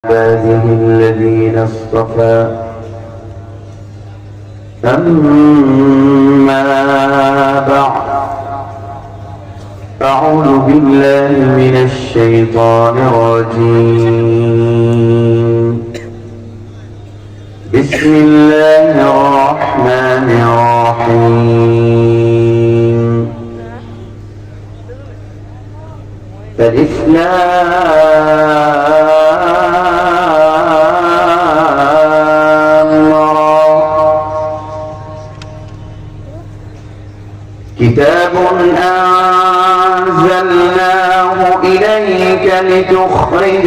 عباده الذين اصطفى أما بعد أعوذ بالله من الشيطان الرجيم بسم الله الرحمن الرحيم كتاب أنزلناه إليك لتخرج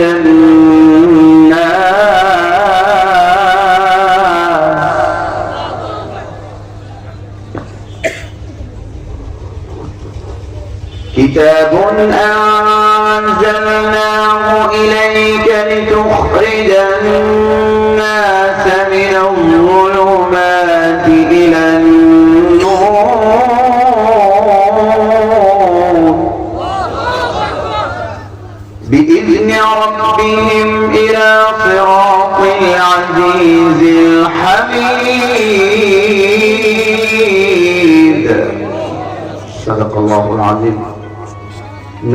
كتاب أنزلناه إليك لتخرج الناس من الظلمات إلى بإذن ربهم إلى صراط العزيز الحميد صدق الله العظيم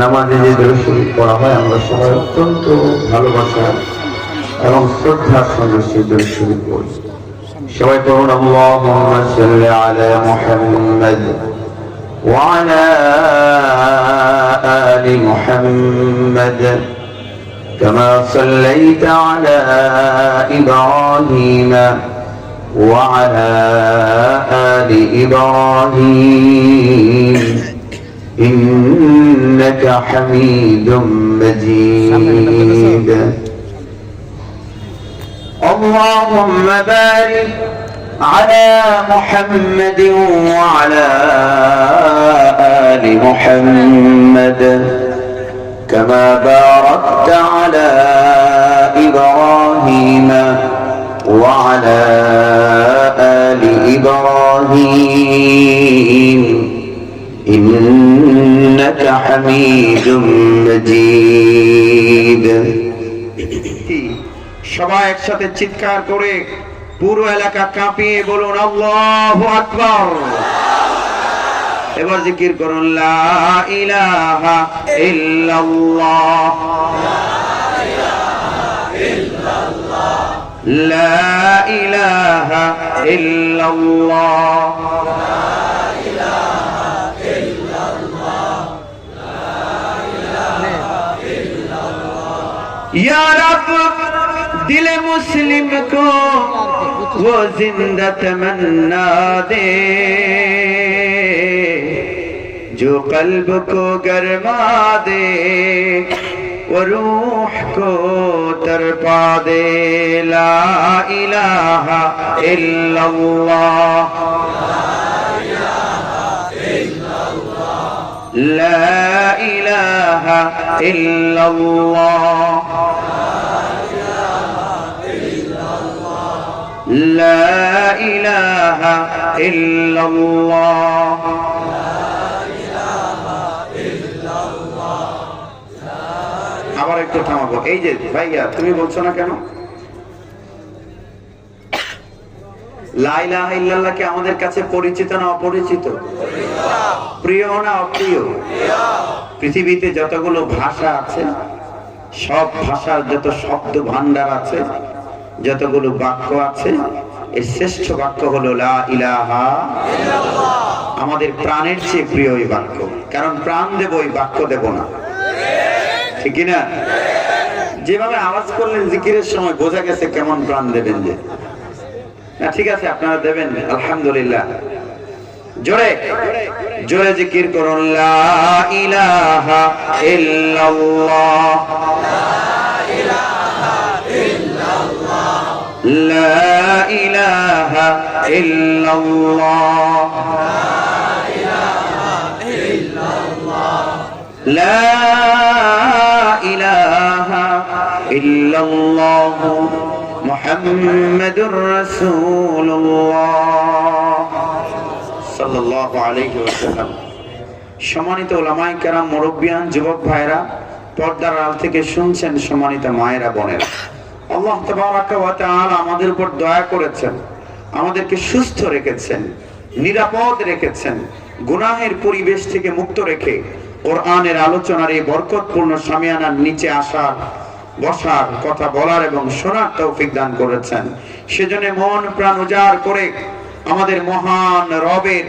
নামাজে যে দরুদ শরীফ পড়া হয় আমরা সবাই অত্যন্ত ভালোবাসা এবং শ্রদ্ধার সঙ্গে সেই দরুদ শরীফ পড়ি সবাই পড়ুন আল্লাহুম্মা সাল্লি আলা মুহাম্মাদ ওয়া আলা آل محمد كما صليت على إبراهيم وعلى آل إبراهيم إنك حميد مجيد اللهم بارك على محمد وعلى آل محمد كما باركت على إبراهيم وعلى آل إبراهيم إنك حميد مجيد সবাই একসাথে চিৎকার করে পুরো এলাকা কাঁপিয়ে বলুন আল্লাহু আকবার। এবার জিকির করুন লা ইলাহা ইল্লাল্লাহ লা ইলাহা ইল্লাল্লাহ या रब दिल मुस्लिम को वो जिंदा तमन्ना दे जो कल्ब को गरमा दे वो रूह को तड़पा दे ला इलाहा इल्लल्लाह ला इलाहा इल्लल्लाह لا إله إلا الله আবার একটু থামাবো এই যে ভাইয়া তুমি বলছো না কেন লা ইলাহা ইল্লাল্লাহ কি আমাদের কাছে পরিচিত না অপরিচিত প্রিয় না অপ্রিয় পৃথিবীতে যতগুলো ভাষা আছে সব ভাষার যত শব্দ ভান্ডার আছে যতগুলো বাক্য আছে এর শ্রেষ্ঠ বাক্য হলো লা ইলাহা ইল্লাল্লাহ আমাদের প্রাণের চেয়ে প্রিয় এই বাক্য কারণ প্রাণ দেব এই বাক্য দেব না ঠিক কি না যেভাবে আওয়াজ করলেন জিকিরের সময় বোঝা গেছে কেমন প্রাণ দেবেন যে না ঠিক আছে আপনারা দেবেন আলহামদুলিল্লাহ জোরে জোরে জিকির করুন লা ইলাহা ইল্লাল্লাহ لا إله إلا الله لا إله إلا الله محمد رسول الله صلى الله عليه وسلم সম্মানিত উলামায়ে কেরাম মুরব্বিয়ান যুবক ভাইরা পর্দার আড়াল থেকে শুনছেন সম্মানিত মায়েরা বোনেরা আল্লাহ তাবারাকা ওয়া তাআলা আমাদের উপর দয়া করেছেন, আমাদেরকে সুস্থ রেখেছেন, নিরাপদ রেখেছেন, গুনাহের পরিবেশ থেকে মুক্ত রেখে কোরআনের আলোচনার এই বরকতপূর্ণ শামিয়ানার নিচে আসার, বসার, কথা বলার এবং শোনার তৌফিক দান করেছেন। সেজন্য মন প্রাণ উজাড় করে আমাদের মহান রবের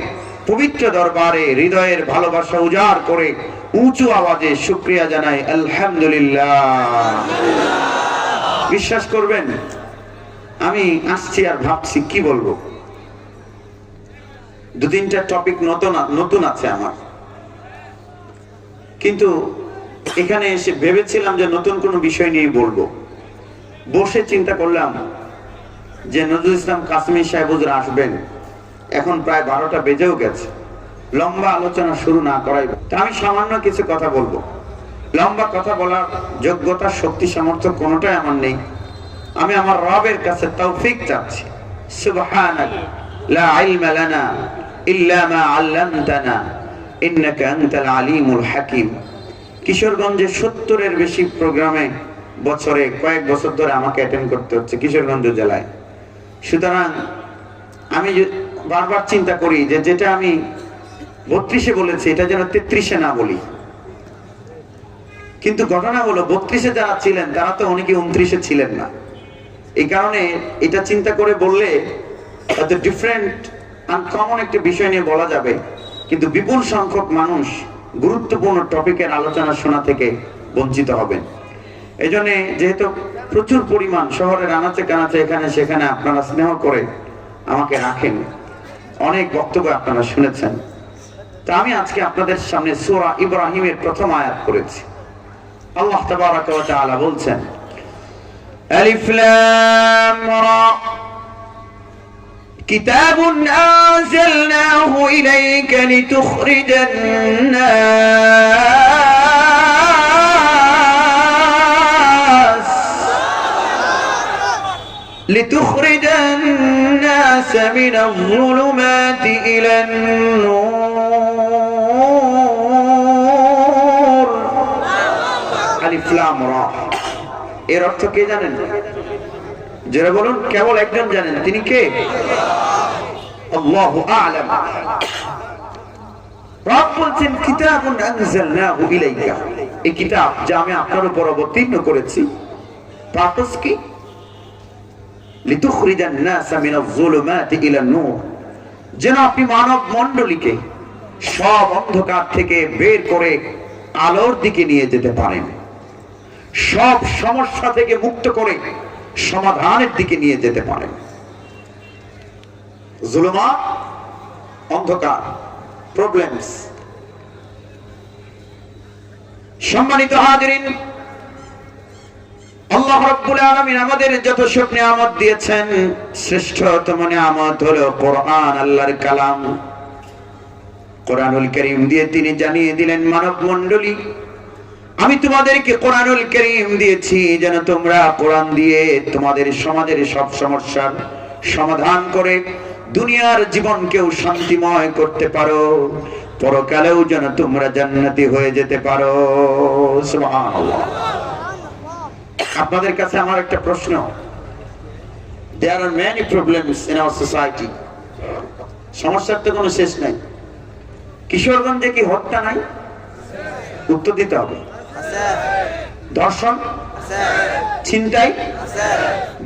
পবিত্র দরবারে হৃদয়ের ভালোবাসা উজাড় করে উঁচু আওয়াজে শুকরিয়া জানাই আলহামদুলিল্লাহ। বিশ্বাস করবেন, আমি আসছি আর ভাবছি কি বলবো। দু তিনটা টপিক নতুন আছে আমার, কিন্তু এখানে এসে ভেবেছিলাম যে নতুন কোনো বিষয় নিয়ে বলবো। বসে চিন্তা করলাম যে নজরুল ইসলাম কাশ্মীর সাহেব হুজুর আসবেন, এখন প্রায় 12টা বেজেও গেছে, লম্বা আলোচনা শুরু না করাই। আমি সামান্য কিছু কথা বলবো। লম্বা কথা বলার যোগ্যতা, শক্তি, সামর্থ্য কোনোটাই আমার নেই। আমি আমার রবের কাছে তৌফিক চাচ্ছি। সুবহানাক লা ইলমা লানা ইল্লা মা আল্লামতানা ইন্নাকা আনতাল আলিমুল হাকিম। কিশোরগঞ্জে 70-এর বেশি প্রোগ্রামে বছরে কয়েক বছর ধরে আমাকে অ্যাটেন্ড করতে হচ্ছে কিশোরগঞ্জ জেলায়। সুতরাং আমি বারবার চিন্তা করি যে যেটা আমি 32-এ বলেছি এটা যেন 33-এ না বলি। কিন্তু ঘটনা হলো 32-এ যারা ছিলেন তারা তো অনেকে 29-এ ছিলেন না। এই কারণে এটা চিন্তা করে বললে হয়তো ডিফারেন্ট আনকমন একটা বিষয় নিয়ে বলা যাবে, কিন্তু বিপুল সংখ্যক মানুষ গুরুত্বপূর্ণ টপিকের আলোচনা শোনা থেকে বঞ্চিত হবেন। এই জন্য যেহেতু প্রচুর পরিমাণ শহরের আনাচে কানাচে এখানে সেখানে আপনারা স্নেহ করে আমাকে রাখেন, অনেক বক্তব্য আপনারা শুনেছেন, তা আমি আজকে আপনাদের সামনে সূরা ইব্রাহিমের প্রথম আয়াত করেছি। আল্লাহ তাবারাকা ওয়া তাআলা বলছেন, আলিফ লাম রা কিতাবুন আনজালনাহু ইলাইকা লিতুখরিজান নাস মিনাল যুলুমাতি ইলান নূর। আলিফ লাম রা এর অর্থ কে জানেন? যারা বলুন, কেবল একজন জানেন, তিনি কে? আল্লাহু আ'লাম। রব বলছেন কিতাবুন আনজালনাহু ইলাইকা, এই কিতাব যা আমি আপনার উপর অবতীর্ণ করেছি, পারপাস কি? লিতুখরিজান নাস মিনাল যুলুমাতি ইলান নূর, যেন আপনি মানব মণ্ডলীকে সব অন্ধকার থেকে বের করে আলোর দিকে নিয়ে যেতে পারেন, সব সমস্যা থেকে মুক্ত করে সমাধানের দিকে নিয়ে যেতে পারেন। জুলুমাত, অন্ধকার, প্রবলেমস। সম্মানিত হাজিরিন, আল্লাহ রাব্বুল আলামিন আমাদের যত সব নিয়ামত দিয়েছেন, শ্রেষ্ঠতম নিয়ামত হলো কোরআন, আল্লাহর কালাম। কোরআনুল কারীম দিয়ে তিনি জানিয়ে দিলেন, মানব মণ্ডলী, আমি তোমাদেরকে কোরআনুল কারীম দিয়েছি যেন তোমরা কোরআন দিয়ে তোমাদের সমাজের সব সমস্যার সমাধান করে দুনিয়ার জীবনকেও শান্তিময় করতে পারো, পরকালেও যেন তোমরা জান্নাতি হয়ে যেতে পারো। সুবহানাল্লাহ। আপনাদের কাছে আমার একটা প্রশ্ন, there are many problems in our society, সমস্যার তো কোনো শেষ নাই। কিশোরগঞ্জে কি হত্যা নাই? উত্তর দিতে হবে। ধর্ষণ, ছিনতাই,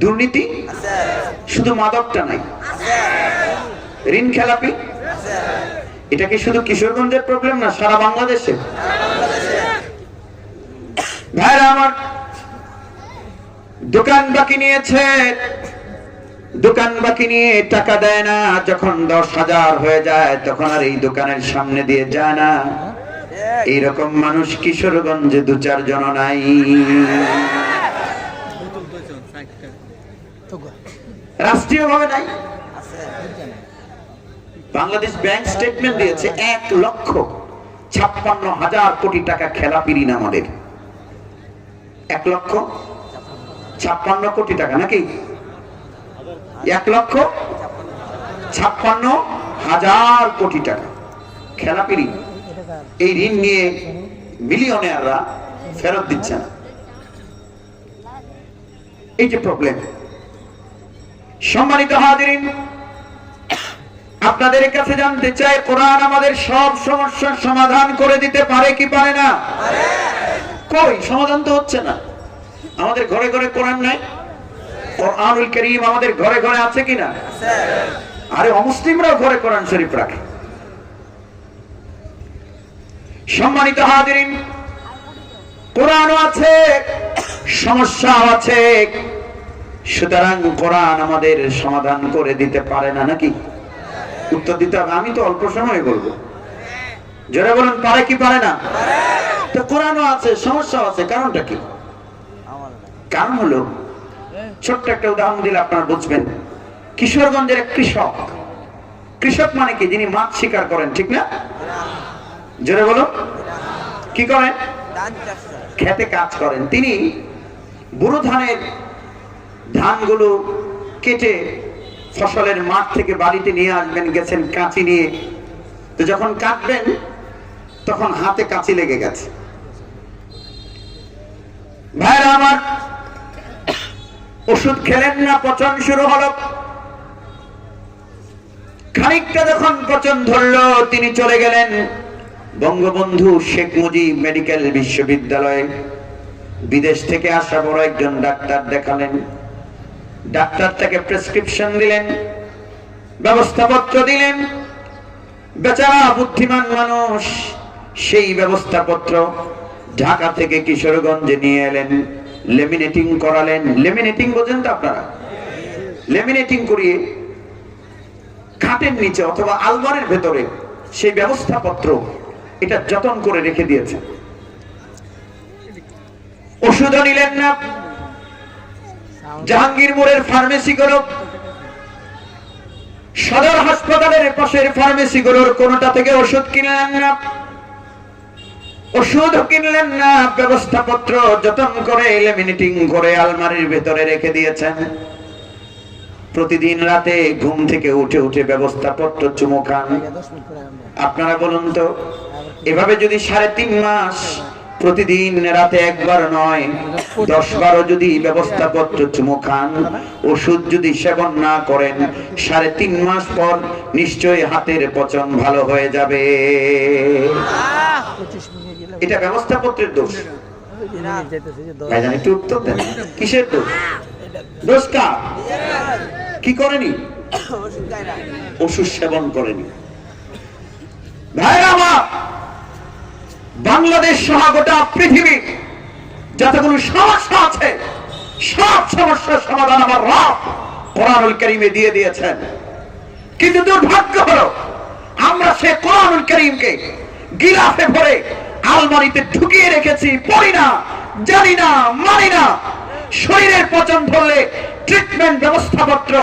দুর্নীতি, শুধু মাদকটা নাই, ঋণ খেলাপি। এটা কি শুধু কিশোরগঞ্জের প্রবলেম না, সারা বাংলাদেশে? ভাইরা আমার, দোকান বাকি নিয়েছে, দোকান বাকি নিয়ে টাকা দেয় না, যখন 10,000 হয়ে যায় তখন আর এই দোকানের সামনে দিয়ে যায় না। এইরকম মানুষ কিশোরগঞ্জে 2-4 জন নাই। রাষ্ট্রীয় ভাবে নাই। বাংলাদেশ ব্যাংক স্টেটমেন্ট দিয়েছে 1,56,000 কোটি টাকা খেলাপি ঋণ আমাদের। 1,56,000 কোটি টাকা নাকি? 1,56,000 কোটি টাকা খেলাপি ঋণ। এই ঋণ নিয়ে মিলিয়নেয়াররা ফেরত দিচ্ছে না। এই যে প্রবলেম। সম্মানিত হাজিরিন, আপনাদের কাছে জানতে চাই, কোরআন আমাদের সব সমস্যার সমাধান করে দিতে পারে কি পারে না? কই সমাধান তো হচ্ছে না। আমাদের ঘরে ঘরে কোরআন নাই, কোরআনুল কারীম আমাদের ঘরে ঘরে আছে কিনা? আরে অমুসলিমরাও ঘরে কোরআন শরীফ রাখে। সম্মানিত হাজিরিন, কোরআনও আছে, সমস্যাও আছে, সুতরাং কোরআন আমাদের সমাধান করে দিতে পারে না নাকি? উত্তর দিতে হবে। আমি তো অল্প সময় বলবো, যারা বলেন পারে কি পারে না? তো কোরআনও আছে, সমস্যাও আছে, কারণটা কি? কারণ হলো, ছোট্ট একটা উদাহরণ দিলে আপনারা বুঝবেন। কিশোরগঞ্জের এক কৃষক, কৃষক মানে কি? যিনি মাছ শিকার করেন, ঠিক না? জোরে বলো, কি করেন? খেতে কাজ করেন। তিনি বুড়ো ধানের ধানগুলো কেটে ফসলের মাঠ থেকে বাড়িতে নিয়ে আসবেন, গেছেন কাঁচি নিয়ে। তো যখন কাটবেন তখন হাতে কাঁচি লেগে গেছে। ভাইরা আমার, ওষুধ খেলেন না, পচন শুরু হলো। খানিকটা যখন পচন ধরলো, তিনি চলে গেলেন বঙ্গবন্ধু শেখ মুজিব মেডিকেল বিশ্ববিদ্যালয়ে। বিদেশ থেকে আসা বড় একজন ডাক্তার দেখালেন। ডাক্তার তাকে প্রেসক্রিপশন দিলেন, ব্যবস্থাপত্র দিলেন। বেচারা বুদ্ধিমান মানুষ সেই ব্যবস্থাপত্র ঢাকা থেকে কিশোরগঞ্জে নিয়ে এলেন, লেমিনেটিং করালেন। লেমিনেটিং বোঝেন তো আপনারা? লেমিনেটিং করিয়ে খাটের নিচে অথবা আলমারির ভেতরে সেই ব্যবস্থাপত্র এটা যতন করে রেখে দিয়েছে। ওষুধও নিলেন না। জাহাঙ্গীর মোড়ের ফার্মেসি গুলো, সদর হাসপাতালের পাশের ফার্মেসি গুলোর কোনটা থেকে ওষুধ কিনলেন না, ওষুধ কিনলেন না, ব্যবস্থাপত্র যতন করে লেমিনেটিং করে আলমারির ভেতরে রেখে দিয়েছেন। প্রতিদিন রাতে ঘুম থেকে উঠে উঠে ব্যবস্থাপত্র চুমো খান। আপনারা বলুন তো, এভাবে যদি 3.5 মাস প্রতিদিন রাতে একবার নয় 10-12 যদি ব্যবস্থাপত্র চুমো খান, ওষুধ যদি সেবন না করেন, 3.5 মাস পর নিশ্চয়ই হাতের পচন ভালো হয়ে যাবে। এটা ব্যবস্থাপত্রের দোষ। একটু উত্তর দেন, কিসের দোষ? দোষ কার? কি করেনি? ওষুধ সেবন করেনি। ভাইরা আমার, বাংলাদেশ সহ গোটা পৃথিবী যতগুলো সমস্যা আছে, সব সমস্যার সমাধান আমার রব কোরআনুল কারীমে দিয়ে দিয়েছেন। কিন্তু দুর্ভাগ্য হলো, আমরা সে কোরআনুল কারীমকে গিলাফে ভরে আলমারিতে ঢুকিয়ে রেখেছি, পড়ি না, জানি না, মানি না। শরীরের পচন ধরলে ট্রিটমেন্ট ব্যবস্থাপত্র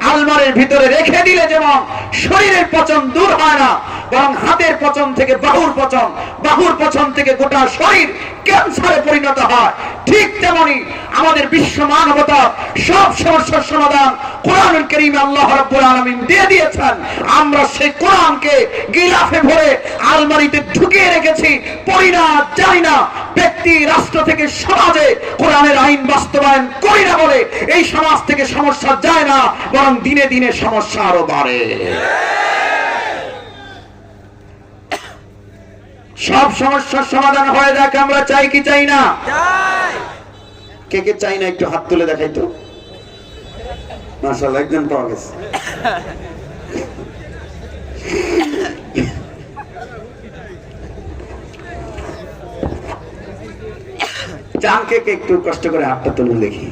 আলমারির ভিতরে রেখে দিলে যেমন শরীরের পচন দূর হয় না, বরং হাতের পচন থেকে বাহুর পচন, বাহুর পচন থেকে গোটা শরীর ক্যান্সারে পরিণত হয়, ঠিক তেমনি আমাদের বিশ্ব মানবতা সব সমস্যার সমাধান কোরআনুল কারীমে আল্লাহ রাব্বুল আলামিন দিয়ে দিয়েছেন। আমরা সেই কোরআনকে গিলাফে ভরে আলমারিতে ঢুকিয়ে রেখেছি, পড়ি না, জানি না। ব্যক্তি, রাষ্ট্র থেকে সমাজে কোরআনের আইন বাস্তবায়ন করি না বলে এই সমাজ থেকে সমস্যা যায় না, বরং দিনে দিনে সমস্যা আরো বাড়ে। সব সমস্যার সমাধান হয়ে যাক, আমরা চাই কি চাই না? কে কে চাই না একটু হাত তুলে দেখাই তো। মাশাআল্লাহ, একজন পাওয়া গেছে। চান কে কে একটু কষ্ট করে হাতটা তুলুন দেখি।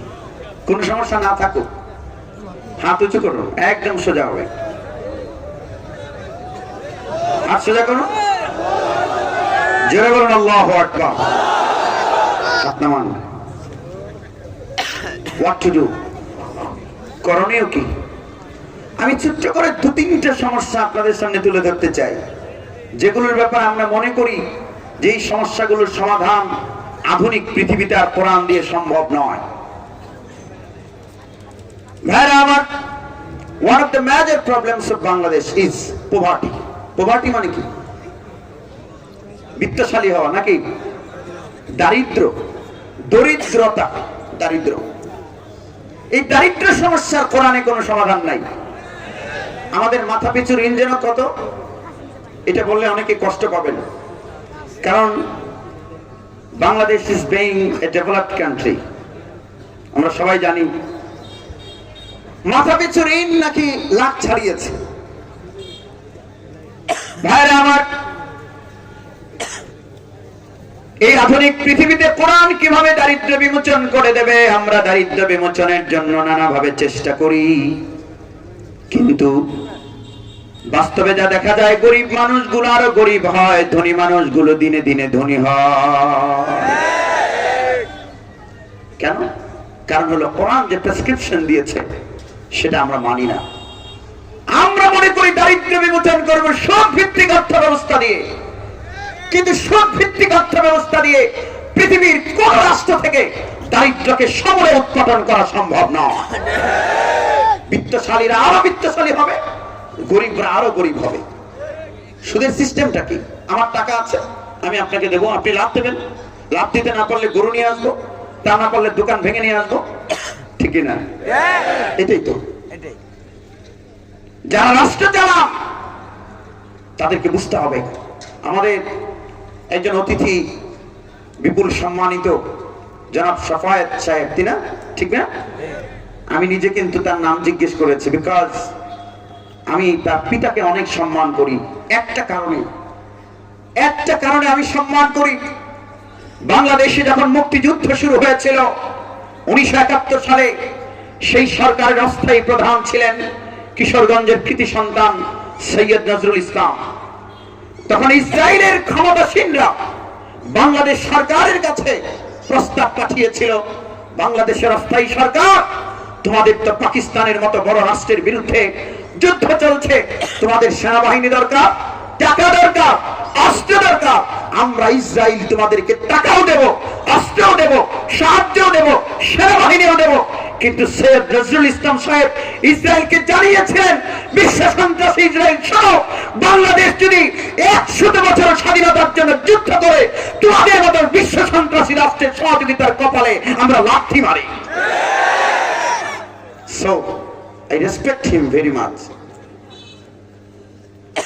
কোন সমস্যা না থাকুক হাত উঁচু করুন, একদম সোজা হবে। হাত সোজা করুন, জোরে বলুন আল্লাহু আকবার। হাত নামান। What to do? করণীয় কি? আমি ছোট্ট করে 2-3টা সমস্যা আপনাদের সামনে তুলে ধরতে চাই, যেগুলোর ব্যাপারে আমরা মনে করি যে এই সমস্যাগুলোর সমাধান আধুনিক পৃথিবীতে আর কোরআন দিয়ে সম্ভব নয়। ভাইরা আমার, one of the major problems of Bangladesh is poverty. Poverty মানে কি? বিত্তশালী হওয়া নাকি? দারিদ্র, দরিদ্রতা, দারিদ্র। এই দারিদ্র সমস্যার কোরআনে কোনো সমাধান নাই। আমাদের মাথা পিছু ঋণ যেন কত, এটা বললে অনেকে কষ্ট পাবেন, কারণ Bangladesh is being a developed country. আমরা সবাই জানি মাথা পিছু ঋণ নাকি লাখ ছাড়িয়েছে। ভাইরা আমার, এই আধুনিক পৃথিবীতে কোরআন কিভাবে দারিদ্র বিমোচন করে দেবে, আমরা দারিদ্র বিমোচনের জন্য নানাভাবে চেষ্টা করি, কিন্তু বাস্তবে যা দেখা যায় গরিব মানুষগুলো আরো গরিব হয়, ধনী মানুষগুলো দিনে দিনে ধনী হয়। কেন? কারণ হলো কোরআন যে প্রেসক্রিপশন দিয়েছে সেটা আমরা মানি না। আমরা মনে করি দারিদ্র বিমোচন করব সুদ ভিত্তিক অর্থ ব্যবস্থা দিয়ে, কিন্তু সুদ ভিত্তিক অর্থ ব্যবস্থা দিয়ে পৃথিবীর কোন রাষ্ট্র থেকে দারিদ্রকে সমূলে উৎপাদন করা সম্ভব নয়। বিত্তশালীরা আরো বিত্তশালী হবে, গরিবরা আরো গরিব হবে। সুদের সিস্টেমটা কি? আমার টাকা আছে, আমি আপনাকে দেবো, আপনি লাভ দেবেন, লাভ দিতে না পারলে গরু নিয়ে আসবো, তা না পারলে দোকান ভেঙে নিয়ে আসবো, ঠিক না? এটাই তো। যারা রাষ্ট্র চালান তাদেরকে বুঝতে হবে। আমাদের একজন অতিথি বিপুল সম্মানিত জনাব শাফায়েত সাহেব, না ঠিক না? আমি নিজে কিন্তু তার নাম জিজ্ঞেস করেছি, বিকজ আমি তার পিতাকে অনেক সম্মান করি। একটা কারণে আমি সম্মান করি। বাংলাদেশে যখন মুক্তিযুদ্ধ শুরু হয়েছিল 1971 সালে, সেই সরকারের অস্থায়ী প্রধান ছিলেন কিশোরগঞ্জের কৃতি সন্তান সৈয়দ নজরুল ইসলাম। তখন ইসরায়েলের ক্ষমতাসীনরা বাংলাদেশ সরকারের কাছে প্রস্তাব পাঠিয়েছিল, বাংলাদেশের অস্থায়ী সরকার, তোমাদের তো পাকিস্তানের মতো বড় রাষ্ট্রের বিরুদ্ধে যুদ্ধ চলছে, তোমাদের সেনাবাহিনী দরকার, টাকা দরকার, অস্ত্র দরকার। আমরা ইসরায়েল তোমাদেরকে টাকাও দেব, অস্ত্রও দেব, সাহায্যও দেব, সেনাবাহিনীও দেব। কিন্তু সৈয়দ নজরুল ইসলাম সাহেব ইসরায়েলকে জানিয়েছিলেন, বিশ্ব সন্ত্রাসী ইসরায়েল সহ বাংলাদেশ যদি 100 বছর স্বাধীনতার জন্য যুদ্ধ করে, তোমাদের মতো বিশ্ব সন্ত্রাসী রাষ্ট্রের সহযোগিতার কপালে আমরা লাথি মারি। So I respect him very much.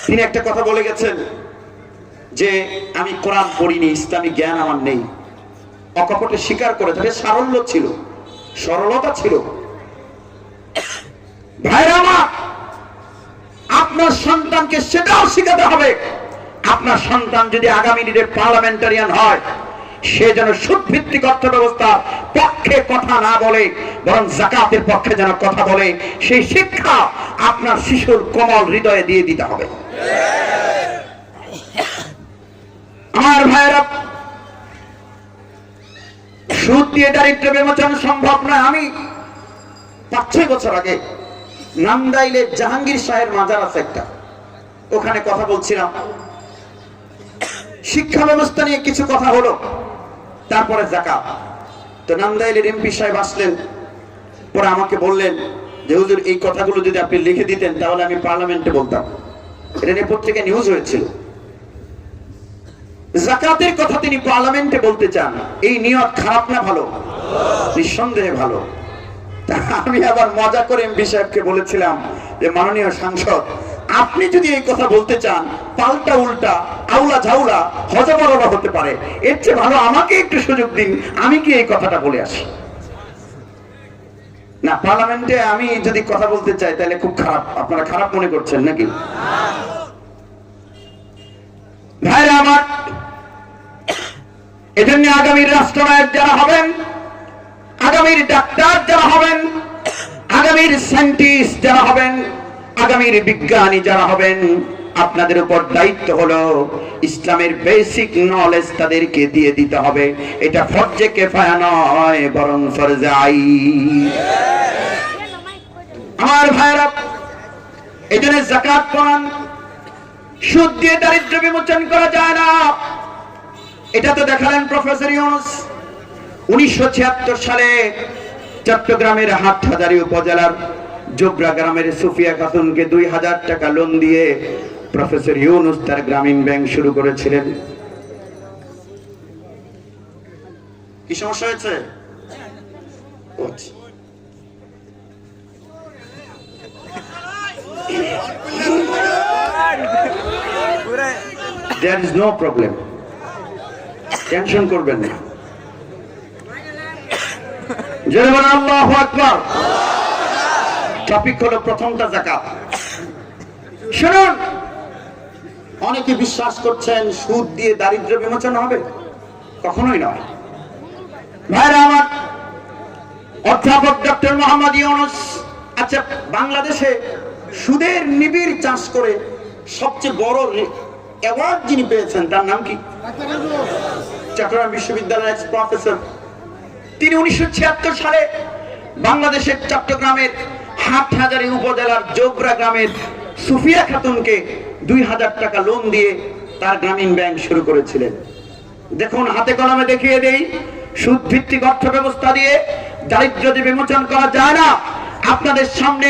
তিনি একটা কথা বলে গেছেন যে আমি কোরআন পড়িনি, ইসলামী জ্ঞান আমার নেই। অকপটে স্বীকার করে, তাদের সারল্য ছিল, সরলতা ছিল। ভাইরা আমার, আপনার সন্তানকে সেটাও শেখাতে হবে। আপনার সন্তান যদি আগামী দিনে পার্লামেন্টারিয়ান হয়, সে যেন সুদ ভিত্তিক অর্থ ব্যবস্থার পক্ষে কথা না বলে, বরং যাকাতের পক্ষে যেন কথা বলে। সেই শিক্ষা আপনার শিশুর কোমল হৃদয়ে দিয়ে দিতে হবে। আমার ভাইয়েরা, সুদ দিয়ে দারিদ্র বিমোচন সম্ভব নয়। আমি 5-6 বছর আগে নান্দাইলে জাহাঙ্গীর শাহের মাজার আছে একটা, ওখানে কথা বলছিলাম। শিক্ষা ব্যবস্থা নিয়ে কিছু কথা হলো, তারপরে যাকাত। তো নান্দাইলের এমপি সাহেব আসলেন, পরে আমাকে বললেন যে হুজুর, এই কথাগুলো যদি আপনি লিখে দিতেন তাহলে আমি পার্লামেন্টে বলতাম। এটা নিয়ে পত্রিকায় নিউজ হয়েছিল। যাকাতের কথা তিনি পার্লামেন্টে বলতে চান, এই নিয়ত খারাপ না ভালো? নিঃসন্দেহে ভালো। আমি আবার মজা করে এমপি সাহেবকে বলেছিলাম যে মাননীয় সাংসদ, আপনি যদি এই কথা বলতে চান, পাল্টা উল্টা আউলা ঝাউলা হজবরলা হতে পারে, এর চেয়ে ভালো আমাকে একটু সুযোগ দিন, আমি কি এই কথাটা বলে আসি। না, পার্লামেন্টে আমি যদি কথা বলতে চাই তাহলে খুব খারাপ, আপনারা খারাপ মনে করছেন নাকি? ভাইরা আমার, এজন্য আগামীর রাষ্ট্রনায়ক যারা হবেন, আগামীর ডাক্তার যারা হবেন, আগামীর সায়েন্টিস্ট যারা হবেন, আগামীর বিজ্ঞানী যারা হবেন, আপনাদের উপর দায়িত্ব হলো ইসলামের বেসিক নলেজ তাদেরকে দিয়ে দিতে হবে। এটা ফরজে কিফায়া নয়, বরং ফরজে আইন। আমার ভাইরা, এজন্য যাকাত পান, সুদ দিয়ে দারিদ্র বিমোচন করা যায় না। এটা তো দেখালেন প্রফেসর ইউনূস। 1976 সালে চট্টগ্রামের হাটহাজারী উপজেলার জোবরা গ্রামের সুফিয়া খাতুনকে 2000 টাকা লোন দিয়ে প্রফেসর ইউনূস তার গ্রামীণ ব্যাংক শুরু করেছিলেন। কি সমস্যা হয়েছে? There is no problem, tension করবেন না। জোরে বলেন আল্লাহু আকবার। টপিক হলো প্রথমটা যাকাত। শুনুন, অনেকে বিশ্বাস করছেন সুদ দিয়ে দারিদ্র্য বিমোচন হবে, কখনোই নয়। ভাইরা আমার, অধ্যাপক ডক্টর মোহাম্মদ ইউনূস, আচ্ছা বাংলাদেশে সুদের নিবিড় চাষ করে সবচেয়ে বড় অ্যাওয়ার্ড যিনি পেয়েছেন তার নাম কি? চট্টগ্রাম বিশ্ববিদ্যালয়ের এক্স প্রফেসর। তিনি 1976 সালে বাংলাদেশের চট্টগ্রামের হাটহাজারী উপজেলার জোবরা গ্রামের সুফিয়া খাতুনকে 2000 টাকা লোন দিয়ে তার গ্রামীণ ব্যাংক শুরু করেছিলেন। দেখুন, হাতে কলমে দেখিয়ে দেই, সুদ ভিত্তিক অর্থ ব্যবস্থা দিয়ে দারিদ্র্য যে বিমোচন করা যায় না, আপনাদের সামনে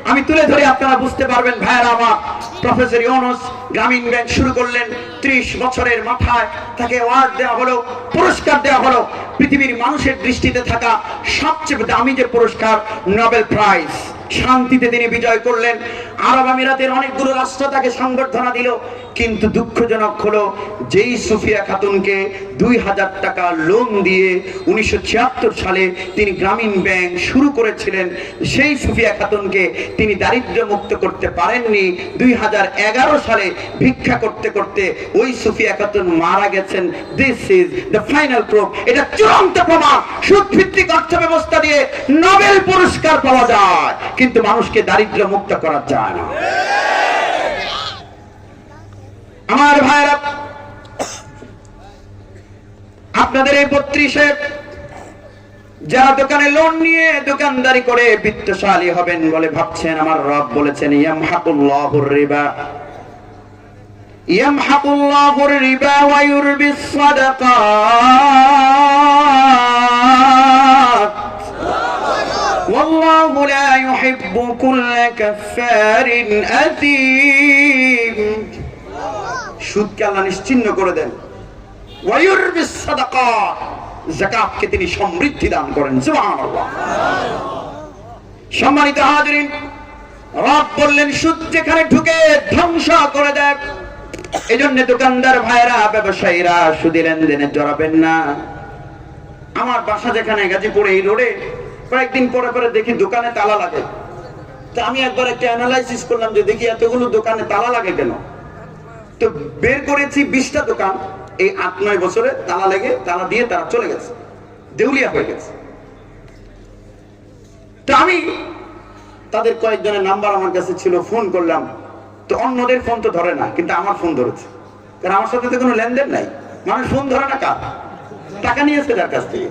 আমি তুলে ধরে আপনারা বুঝতে পারবেন। ভাইয়েরা আমার, প্রফেসর ইউনূস গ্রামীণ ব্যাংক শুরু করলেন, 30 বছরের মাথায় তাকে অ্যাওয়ার্ড দেওয়া হলো, পুরস্কার দেওয়া হলো, পৃথিবীর মানুষের দৃষ্টিতে থাকা সবচেয়ে দামি যে পুরস্কার, নোবেল প্রাইজ। শান্তিতে তিনি বিজয় করলেন। আরব আমিরাতের অনেকগুলো রাষ্ট্র তাকে সংবর্ধনা দিল। কিন্তু দুঃখজনক হলো, যেই সুফিয়া খাতুনকে 2000 টাকা লোন দিয়ে 1976 সালে তিনি গ্রামীণ ব্যাংক শুরু করেছিলেন, সেই সুফিয়া খাতুনকে তিনি দারিদ্র্য মুক্ত করতে পারেননি। 2011 সালে ভিক্ষা করতে করতে ওই সুফিয়া খাতুন মারা গেছেন। This is the final proof. এটা চূড়ান্ত প্রমাণ, সুদ ভিত্তিক অর্থ ব্যবস্থা দিয়ে নোবেল পুরস্কার পাওয়া যায়, কিন্তু মানুষকে দারিদ্র্য মুক্ত করা যায় না। আমার ভাইরা, আপনাদের এই 32-এ যারা দোকানে লোন নিয়ে দোকানদারি করে বিত্তশালী হবেন বলে ভাবছেন, আমার রব বলেছেন ইয়ামহাকুল্লাহুর রিবা, ইয়ামহাকুল্লাহুর রিবা ওয়া ইউরবিস সাদাকাত ওয়াল্লাহু লা ইউহিব্বু কুল্লা কাফফারিন আযীম। সুদকে আল্লাহ নিশ্চিহ্ন করে দেন। ওয়া ইউরবিস সাদাকাত, যাকাতকে তিনি সমৃদ্ধি দান করেন। সুবহানাল্লাহ। সম্মানিত হাজিরিন, রব বললেন সুদ যেখানে ঢুকে ধ্বংস করে দেয়। এজন্য দোকানদার ভাইরা, ব্যবসায়ীরা সুদে লেনদেনে জড়াবেন না। আমার বাসা যেখানে গাজীপুর, এই রোডে কয়েকদিন পরে পরে দেখি দোকানে তালা লাগে। তো আমি একবার একটা অ্যানালাইসিস করলাম যে দেখি এতগুলো দোকানে তালা লাগে কেন। তো বের করেছি 20টা দোকান এই 8-9 বছরে তালা লেগে, তালা দিয়ে তারা চলে গেছে, দেউলিয়া হয়ে গেছে। তো আমি তাদের কয়েকজনের নাম্বার আমার কাছে ছিল, ফোন করলাম। তো অন্যদের ফোন তো ধরে না, কিন্তু আমার ফোন ধরেছে, কারণ আমার সাথে তো কোনো লেনদেন নাই। মানুষ ফোন ধরে না কার? টাকা নিয়েছে যার কাছ থেকে।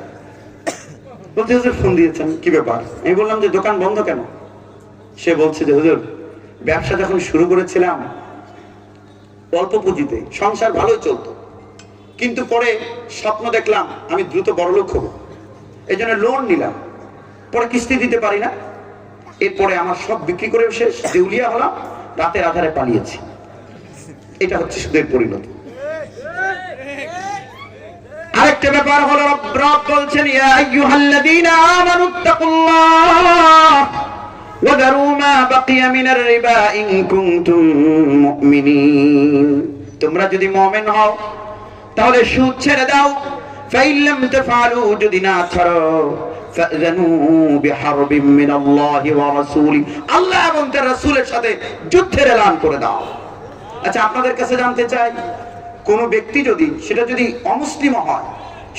বলতে হুজুর ফোন দিয়েছেন, কি ব্যাপার? আমি বললাম যে দোকান বন্ধ কেন? সে বলছে যে হুজুর, ব্যবসা যখন শুরু করেছিলাম অল্প পুঁজিতে, সংসার ভালোই চলতো, কিন্তু পরে স্বপ্ন দেখলাম আমি দ্রুত বড়লোক হব, এই জন্য লোন নিলাম, পরে কিস্তি দিতে পারি না, এরপরে আমার সব বিক্রি করে শেষ, দেউলিয়া হলাম, রাতের আধারে পালিয়েছি। এটা হচ্ছে সুদের পরিণতি। আরেকটা ব্যাপার হলো, রব বলছেন ইয়া আইয়ুহাল্লাযীনা আমানুত্তাকুল্লাহ ওয়া যারু মা বাকিয়া মিনার রিবা ইন কুনতুম মুমিনিন। তোমরা যদি মুমিন হও তাহলে সুদ ছেড়ে দাও। ফাইন লাম তাফআলু, যদি না ছাড়ো, ফাযানু বিহারবিন মিনাল্লাহি ওয়া রাসূলি, আল্লাহ এবং তার রাসূলের সাথে যুদ্ধের এলান করে দাও। আচ্ছা, আপনাদের কাছে জানতে চাই, কোন ব্যক্তি যদি, সেটা যদি অমুসলিম হয়,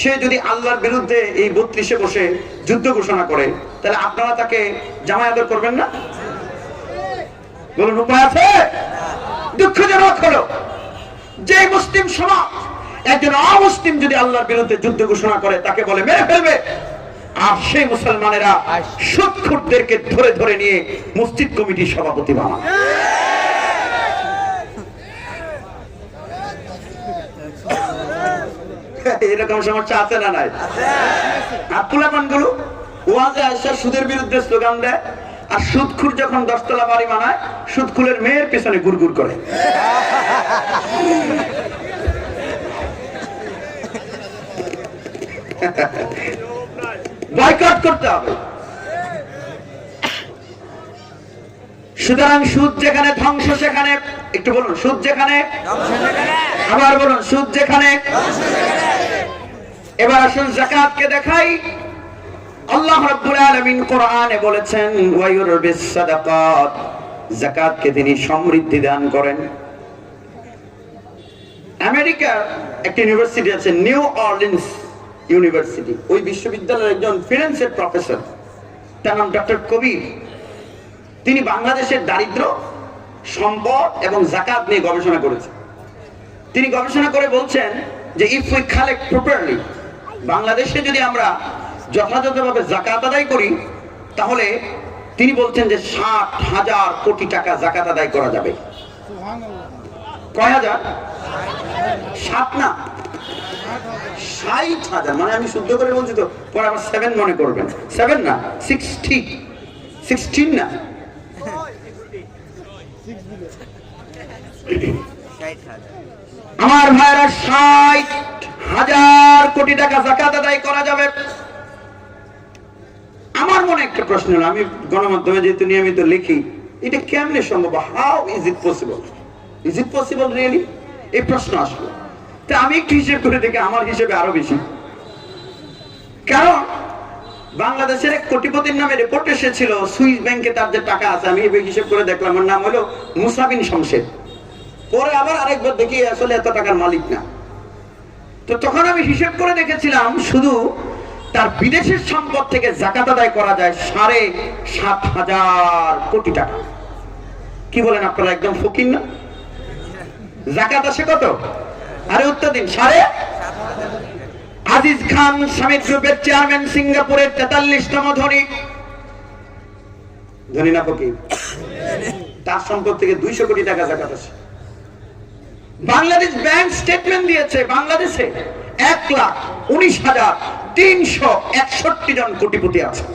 সে যদি আল্লাহর বিরুদ্ধে এই 32-এ বসে যুদ্ধ ঘোষণা করে, তাহলে আপনারা তাকে জামাই আদর করবেন না? বলুন, উপায় আছে? দুঃখজনক হলো যে মুসলিম সমাজ একজন অমুসলিম যদি আল্লাহর বিরুদ্ধে যুদ্ধ ঘোষণা করে, তাকে বলে মেরে ফেলবে। আর সেই মুসলমানেরা সুদখোরদেরকে ধরে ধরে নিয়ে মসজিদ কমিটির সভাপতি বানায়। এরকম সমস্যা আছে না নাই? আপুলাপানগুলো ওয়াজে আসা সুদের বিরুদ্ধে স্লোগান দেয়, আর সুদখুর যখন 10তলা বাড়ি বানায়, সুদখুরের মেয়ের পেছনে গুড়গুড় করে। বয়কট করতে হবে। সুতরাং সুদ যেখানে ধ্বংস, সেখানে একটু বলুন, সুদ যেখানে, আবার বলুন, সুদ যেখানে। এবার আসুন যাকাতকে দেখাই। আল্লাহ রাব্বুল আলামিন কোরআনে বলেছেন ওয়া ইউরবিস সাদাকাত, যাকাতকে তিনি সমৃদ্ধি দান করেন। আমেরিকার একটা ইউনিভার্সিটি আছে, নিউ অরলিন্স ইউনিভার্সিটি, ওই বিশ্ববিদ্যালয়ের একজন ফিনান্সের প্রফেসর, তার নাম ডক্টর কবির। তিনি বাংলাদেশের দারিদ্র, সম্পদ এবং যাকাত নিয়ে গবেষণা করেছেন। তিনি গবেষণা করে বলছেন যে ইফ উই কালেক্ট প্রপারলি, বাংলাদেশে যদি আমরা যথাযথভাবে যাকাত আদায় করি, তাহলে তিনি বলছেন যে 60,000 কোটি টাকা যাকাত আদায় করা যাবে। কয় হাজার? 7 না, 60,000। মানে আমি শুদ্ধ করে বলছি তো, পরে আবার 7 মনে করবেন। 7 না, 16 না, আমার ভাইরা 60,000 কোটি টাকা যাকাত আদায় করা যাবে। আমার মনে একটা প্রশ্ন হলো, আমি গণমাধ্যমে যেহেতু নিয়মিত লিখি, এটা কেমনে সম্ভব? How is it possible? Is it possible really? এই প্রশ্ন আসলো। তা আমি একটু হিসেব করে দেখি, আমার হিসেবে আরো বেশি। কারণ বাংলাদেশের এক কোটিপতির নামে রিপোর্ট এসেছিল, সুইস ব্যাংকে তার যে টাকা আছে, আমি হিসেব করে দেখলাম, ওর নাম হলো মুসা বিন শমশের। পরে আবার আরেকবার দেখি আসলে এত টাকার মালিক না। তো তখন আমি হিসেব করে দেখেছিলাম, শুধু তার বিদেশের সম্পদ থেকে যাকাত আদায় করা যায় 7,500 কোটি টাকা। কি বলেন আপনারা? একদম ফকির না? যাকাত আসে কত? আরে উত্তর দিন। 7,500। আজিজ খান সামিট গ্রুপের চেয়ারম্যান, সিঙ্গাপুরের 43তম ধনী, ধনী না ফকির? তার সম্পদ থেকে 200 কোটি টাকা যাকাত আসে। বাংলাদেশ ব্যাংক স্টেটমেন্ট দিয়েছে, বাংলাদেশে 1,19,361 জন কোটিপতি আছে।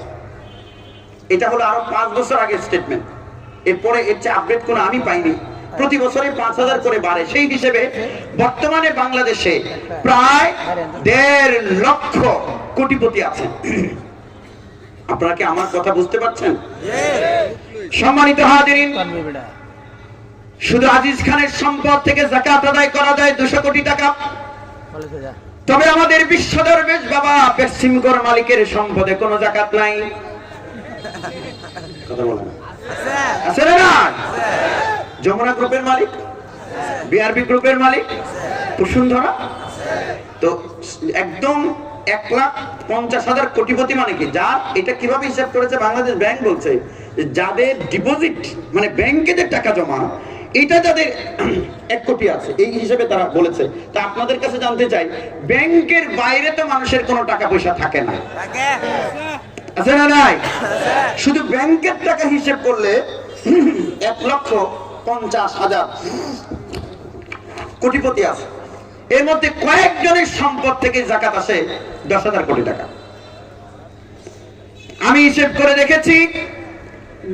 এটা হলো আরো 5 বছর আগের স্টেটমেন্ট। এরপরে এর চেয়ে আপডেট কোনো আমি পাইনি। প্রতি বছরে 5,000 করে বাড়ে। সেই হিসেবে বর্তমানে বাংলাদেশে প্রায় 1.5 লক্ষ কোটিপতি আছে। আপনারা কি আমার কথা বুঝতে পারছেন? সম্মানিত হাজিরিন, শুধু আজিজ খানের সম্পদ থেকে যাকাত আদায় করা যায় 200 কোটি টাকা। তবে আমাদের বিশ্ব দরবেশ বাবা পেশিমগর মালিকের সম্পদে কোনো যাকাত নাই। কথা বলেন, আছে না? যমুনা গ্রুপের মালিক, বিআরবি গ্রুপের মালিক বসুন্ধরা, তো একদম 1,50,000 কোটিপতি। মানে কি? যা এটা কিভাবে হিসাব করেছে বাংলাদেশ ব্যাংক বলছে, যাদের ডিপোজিট মানে ব্যাংকে যে টাকা জমা, এটা যাদের 1 কোটি আছে, এই হিসেবে তারা বলেছে। তা আপনাদের কাছে জানতে চাই, ব্যাংকের বাইরে তো মানুষের কোনো টাকা পয়সা থাকে না, আছে না? নাই। শুধু ব্যাংকের টাকা হিসেব করলে 1,50,000 কোটিপতি আছে। এর মধ্যে কয়েকজনের সম্পদ থেকে যাকাত আসে 10,000 কোটি টাকা। আমি হিসেব করে দেখেছি,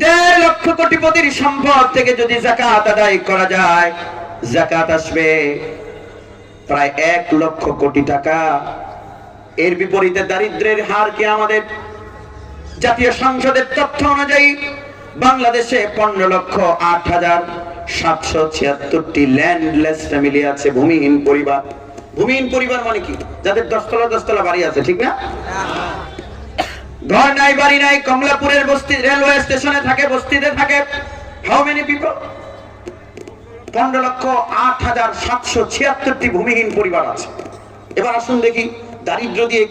1.5 লক্ষ কোটিপতির সম্পদ থেকে যদি যাকাত আদায় করা যায়, যাকাত আসবে প্রায় 1 লক্ষ কোটি টাকা। এর বিপরীতে দারিদ্রের হার কি? আমাদের জাতীয় সংসদের তথ্য অনুযায়ী বাংলাদেশে 15,08,776টি ল্যান্ডলেস ফ্যামিলি আছে, ভূমিহীন পরিবার। ভূমিহীন পরিবার মানে কি? যাদের 10 তলা বাড়ি আছে, ঠিক না? ঘর নাই, বাড়ি নাই, কমলাপুরের বস্তি রেলওয়ে স্টেশনে থাকে, বস্তিতে থাকে। How many people? 15,08,776টি ভূমিহীন পরিবার আছে। এবার আসুন দেখি দারিদ্র দিয়ে,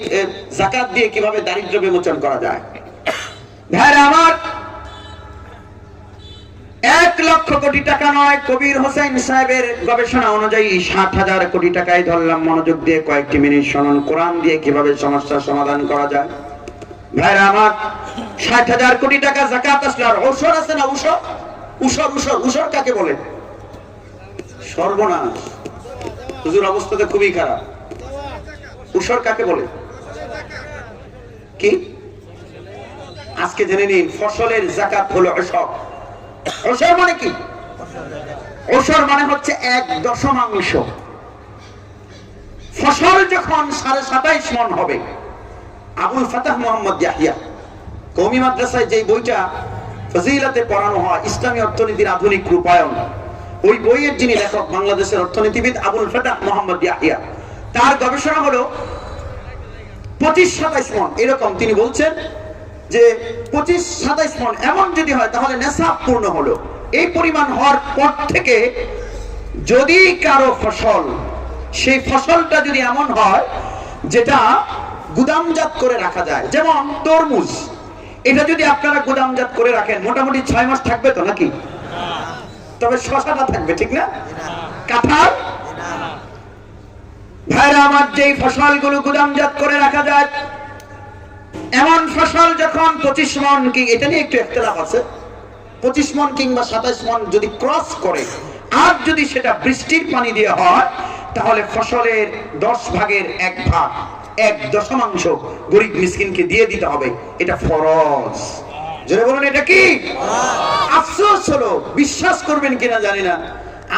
যাকাত দিয়ে কিভাবে দারিদ্র বিমোচন করা যায়। ভাইরা আমার, 1 লক্ষ কোটি টাকা নয়, কবির হোসেন সাহেবের গবেষণা অনুযায়ী 60,000 কোটি টাকায় ধরলাম। মনোযোগ দিয়ে কয়েকটি মিনিট শুনুন, কোরআন দিয়ে কিভাবে সমস্যার সমাধান করা যায়। ভাইরা আমার, 60,000 কোটি টাকা যাকাত আসলে, আর ঔষধ আছে না? উসর কাকে বলে? সর্বনাশ, হুজুর অবস্থা তো খুবই খারাপ। উসর কাকে বলে? কি? আজকে জেনে নিন, ফসলের যাকাত হলো উসর। উসর মানে কি? উসর মানে হচ্ছে 1/10। ফসল যখন 27.5 মণ হবে, আবুল ফাতাহ মোহাম্মদ ইয়াহিয়া কওমি মাদ্রাসায় যে বইটা ফজিলাতে পড়ানো হয়, ইসলামী অর্থনীতির আধুনিক রূপায়ণ, ওই বইয়ের যিনি লেখক বাংলাদেশের অর্থনীতিবিদ আবুল ফাতাহ মোহাম্মদ ইয়াহিয়া, তার গবেষণা হলো 25-27 মণ এরকম। তিনি বলছেন যে 25-27 মণ এমন যদি হয় তাহলে নেশাব পূর্ণ হলো। এই পরিমাণ হওয়ার পর থেকে যদি কারো ফসল, সেই ফসলটা যদি এমন হয় যেটা গুদামজাত করে রাখা যায়, যেমন তরমুজ, এটা যদি আপনারা গুদামজাত করে রাখেন মোটামুটি 6 মাস থাকবে তো নাকি? তবে শশাটা থাকবে, ঠিক না? কাঁঠাল, ভাইরা আমার, যেই ফসলগুলো গুদামজাত করে রাখা যায়, এমন ফসল যখন 25 মণ, কি এটা নিয়ে একটু ইখতিলাফ আছে, 25 মণ কিংবা 27 মণ যদি ক্রস করে, আর যদি সেটা বৃষ্টির পানি দিয়ে হয়, তাহলে ফসলের 10 ভাগের 1 ভাগ, 1/10 গরিব মিসকিনকে দিয়ে দিতে হবে। এটা ফরজ। যারা বলেন এটা কি? আফসোস হলো, বিশ্বাস করবেন কিনা জানি না,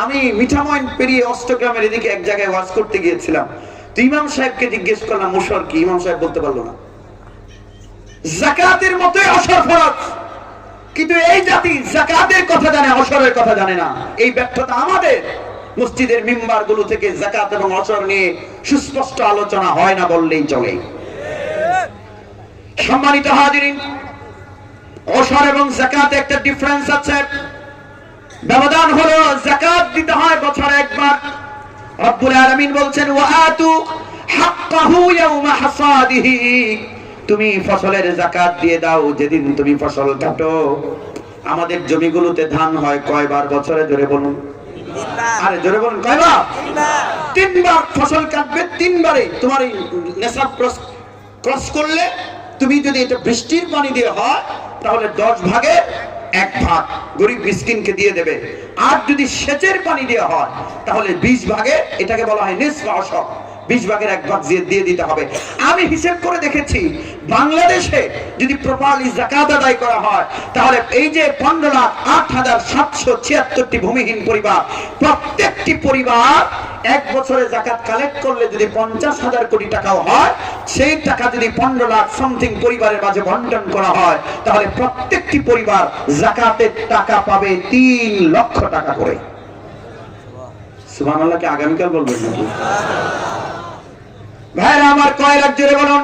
আমি মিঠামইন পেরিয়ে অষ্টগ্রামের এদিকে এক জায়গায় ওয়াজ করতে গিয়েছিলাম। তো ইমাম সাহেবকে জিজ্ঞেস করলাম মুশর কি, ইমাম সাহেব বলতে পারলো না। যাকাতের মতোই অসর ফরজ, কিন্তু এই জাতি যাকাতের কথা জানে, অসরের কথা জানে না। এই ব্যর্থতা আমাদের। মসজিদের মিম্বার গুলো থেকে যাকাত এবং অসর নিয়ে সুস্পষ্ট আলোচনা হয় না বললেই চলে। সম্মানিত হাজিরিন, অসর এবং যাকাতে একটা ডিফারেন্স আছে, ব্যবধান হলো যাকাত দিতে হয় বছরে একবার। রব্বুল আলামিন বলছেন ওয়াআতু হাক্কাহু ইয়াওমা হাসাদিহি, তুমি ফসলের যাকাত দিয়ে দাও যেদিন তুমি ফসল কাটো। আমাদের জমিগুলোতে ধান হয় কয়বার বছরে? জোরে বলুন, আরে জোরে বলুন, কয়বার? 3 বার ফসল কাটবে, 3 বারে তোমার এই নেশাব ক্রস করলে, তুমি যদি এটা বৃষ্টির পানি দিয়ে হয় তাহলে 10 ভাগের 1 ভাগ গরিব মিসকিনকে দিয়ে দেবে। আর যদি সেচের পানি দিয়ে হয় তাহলে 20 ভাগে, এটাকে বলা হয় নিসফ অশর, 20 ভাগের 1 ভাগ দিয়ে দিতে হবে। আমি হিসেব করে দেখেছি বাংলাদেশে যদি প্রপারলি যাকাত আদায় করা হয় তাহলে এই যে 15,08,776টি ভূমিহীন পরিবার, প্রত্যেকটি পরিবার 1 বছরে যাকাত কালেক্ট করলে যদি 50,000 কোটি টাকাও হয়, সেই টাকা যদি 15 লাখ সামথিং পরিবারের মাঝে বন্টন করা হয় তাহলে প্রত্যেকটি পরিবার যাকাতের টাকা পাবে 3 লক্ষ টাকা করে। সুবহানাল্লাহকে আগামীকাল বলবেন নাকি? ভাইরা আমার, কয় লাখ? জোরে বলুন।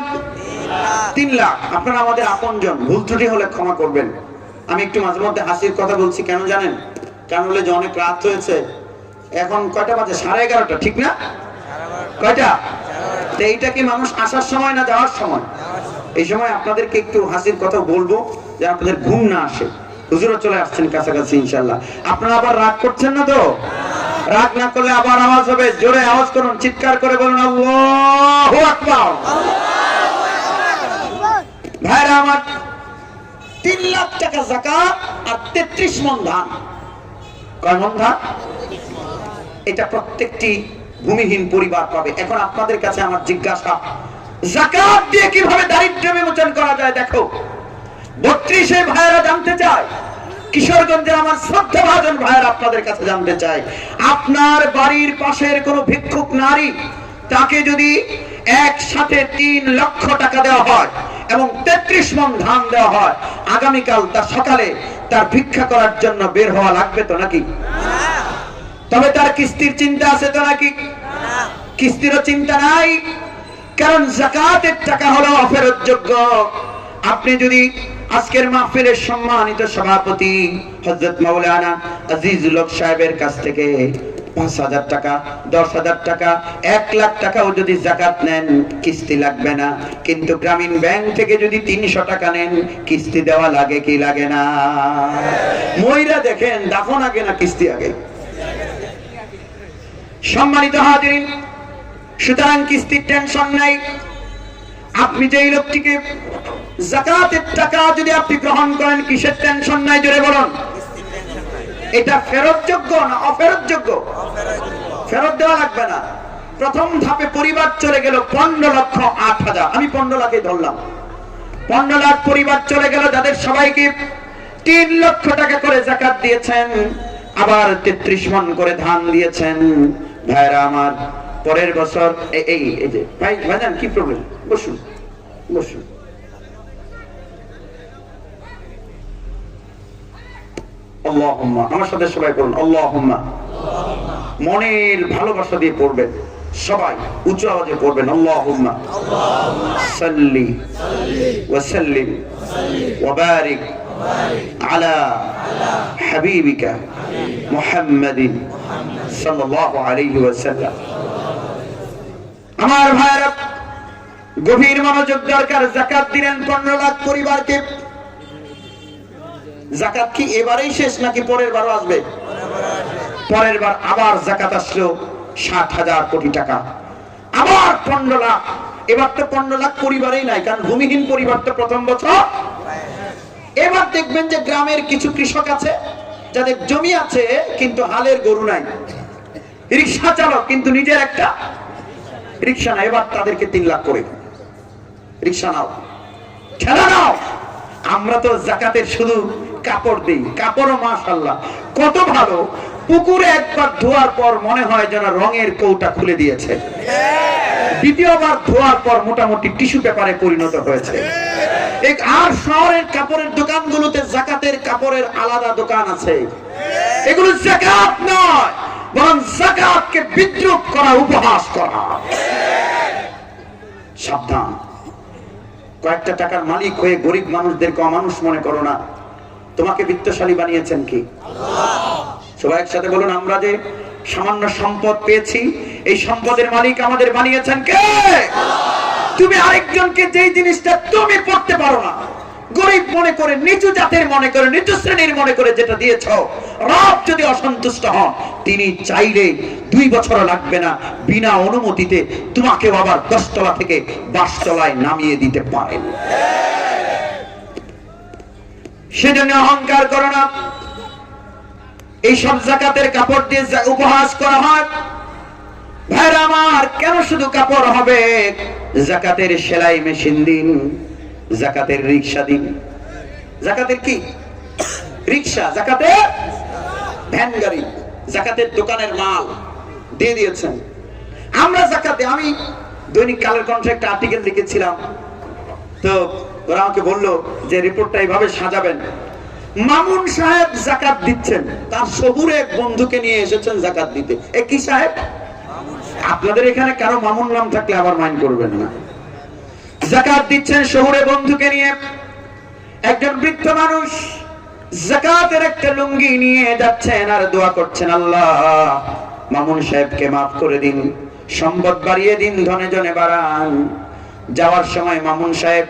3 লাখ। আপনারা আমাদের আপনজন, ভুল ত্রুটি হলে ক্ষমা করবেন। আমি একটু মাঝে মধ্যে হাসির কথা বলছি, কেন জানেন? কারণ হলে যে অনেক রাত হয়েছে, এখন কয়টা বাজে? 11:30, ঠিক না? কয়টা? তো এইটা কি মানুষ আসার সময় না যাওয়ার সময়? এই সময় আপনাদেরকে একটু হাসির কথা বলবো যে আপনাদের ঘুম না আসে। হুজুরও চলে আসছেন কাছাকাছি ইনশাআল্লাহ। আপনারা আবার রাগ করছেন না তো? রাগ না করলে আবার আওয়াজ হবে, জোরে আওয়াজ করুন, চিৎকার করে বলুন আল্লাহু আকবার। ভাইরা আমার, 3 লাখ টাকা যাকাত আর 33 মণ ধান। কয় মণ ধান? এটা প্রত্যেকটি ভূমিহীন পরিবার পাবে। এখন আপনাদের কাছে আমার জিজ্ঞাসা, যাকাত দিয়ে কিভাবে দারিদ্র্য বিমোচন করা যায়? দেখো, 32 ভাইরা জানতে চায়, কিশোরগঞ্জের আমার শ্রদ্ধাভাজন ভাইরা আপনাদের কাছে জানতে চাই, আপনার বাড়ির পাশের কোন ভিক্ষুক নারী, তাকে যদি একসাথে 3 লক্ষ টাকা দেওয়া হয় এবং 33 মণ ধান দেওয়া হয়, আগামীকাল তার সকালে তার ভিক্ষা করার জন্য বের হওয়া লাগবে তো নাকি? তবে তার কিস্তির চিন্তা আছে তো নাকি? কিস্তিরও চিন্তা নাই, কারণ যাকাতের টাকা হলো অফেরতযোগ্য। আপনি যদি আজকের মাহফিলের সম্মানিত সভাপতি হযরত মাওলানা আজিজুল হক সাহেবের কাছ থেকে 5,000 টাকা, 10,000 টাকা, 1 লাখ টাকাও যদি যাকাত নেন, কিস্তি লাগবে না। কিন্তু গ্রামীণ ব্যাংক থেকে যদি 300 টাকা নেন, কিস্তি দেওয়া লাগে কি লাগে না? মইরা দেখেন, দাফন আগে না কিস্তি আগে? সম্মানিত হাজিরিন, সুতরাং কিস্তির টেনশন নাই। আপনি যেই লোকটিকে যাকাতের টাকা যদি আপনি গ্রহণ করেন, কিসের টেনশন নাই? জোরে বলুন। এটা ফেরতযোগ্য না অফেরতযোগ্য? ফেরত দেওয়া লাগবে না। প্রথম ধাপে পরিবার চলে গেল 15,08,000, আমি 15 লাখে ধরলাম। 15 লাখ পরিবার চলে গেল, যাদের সবাইকে 3 লক্ষ টাকা করে যাকাত দিয়েছেন, আবার 33 মণ করে ধান দিয়েছেন। ভাইরা আমার, পরের বছর এই যে ভাইজান, কি প্রবলেম? বসুন বসুন। আল্লাহুম্মা, আমার সাথে সবাই বলুন আল্লাহুম্মা। মনের ভালোবাসা দিয়ে পড়বেন, সবাই উচ্চ আওয়াজে পড়বেন, আল্লাহুম্মা সাল্লি ওয়া সাল্লিম ওয়া বারিক আলা হাবিবিকা মুহাম্মাদিন সাল্লাল্লাহু আলাইহি ওয়াসাল্লাম। আমার ভাইরা, গভীর মনোযোগ দরকার। যাকাত দিলেন 15 লাখ পরিবারকে। যাকাত কি এবারেই শেষ নাকি পরের বারও আসবে? পরের বার আবার যাকাত আসলো 60,000 কোটি টাকা, আবার 15 লাখ। এবার তো 15 লাখ পরিবারেই নাই, কারণ ভূমিহীন পরিবার তো প্রথম বছর। এবার দেখবেন যে গ্রামের কিছু কৃষক আছে যাদের জমি আছে কিন্তু হালের গরু নাই, রিক্সা চালক কিন্তু নিজের একটা রিক্সা নাই। এবার তাদেরকে 3 লাখ করে রিক্সা নাও, ঠেলা নাও। আমরা তো যাকাতের শুধু কাপড় দিই, কাপড়ও মাশাআল্লাহ কত ভালো। পুকুরে একবার ধোয়ার পর মনে হয় যেন রঙের কৌটা খুলে দিয়েছে, দ্বিতীয়বার ধোয়ার পর মোটামুটি টিস্যু পেপারে পরিণত হয়েছে। আর শহরের কাপড়ের দোকানগুলোতে যাকাতের কাপড়ের আলাদা দোকান আছে। এগুলো যাকাত নয়, বরং যাকাতকে বিদ্রূপ করা, উপহাস করা। সাবধান, কয়েকটা টাকার মালিক হয়ে গরিব মানুষদেরকে অমানুষ মনে করো না। তোমাকে বিত্তশালী বানিয়েছেন কি আল্লাহ? সবাই একসাথে বলুন, আমরা যে সামান্য সম্পদ পেয়েছি, এই সম্পদের মালিক আমাদের বানিয়েছেন কে? তুমি আরেকজনকে যেই জিনিসটা তুমি পড়তে পারো না, গরিব মনে করে, নিচু জাতের মনে করে, নিচু শ্রেণীর মনে করে যেটা দিয়েছ, রব যদি অসন্তুষ্ট হন, তিনি চাইলে 2 বছরও লাগবে না, বিনা অনুমতিতে তোমাকেও আবার 10 তলা থেকে 22 তলায় নামিয়ে দিতে পারেন। সেজন্য অহংকার করো না। এই সব যাকাতের কাপড় দিয়ে উপহাস করা হয়। ভাইরা আমার, কেন শুধু কাপড় হবে? যাকাতের সেলাই মেশিন দিন, যাকাতের রিক্সা দিন। যাকাতের কি রিক্সা, যাকাতের ভ্যান গাড়ি, যাকাতের দোকানের মাল দিয়ে দিয়েছেন। আমরা যাকাতে, আমি দৈনিক কালের কণ্ঠে একটা আর্টিকেল লিখেছিলাম, তো ওরা আমাকে বললো যে রিপোর্টটা এইভাবে সাজাবেন। মামুন সাহেব যাকাত দিচ্ছেন, তার শহুরে এক বন্ধুকে নিয়ে এসেছেন যাকাত দিতে। এ কি সাহেব? আপনাদের এখানে কারো মামুন নাম থাকলে আবার মাইন্ড করবেন না। যাকাত দিচ্ছেন শহুরে বন্ধুকে নিয়ে। একজন বৃদ্ধ মানুষ যাকাতের একটা লুঙ্গি নিয়ে যাচ্ছেন আর দোয়া করছেন, আল্লাহ মামুন সাহেবকে মাফ করে দিন, সম্পদ বাড়িয়ে দিন, ধনে জনে বাড়ান। যাওয়ার সময় মামুন সাহেব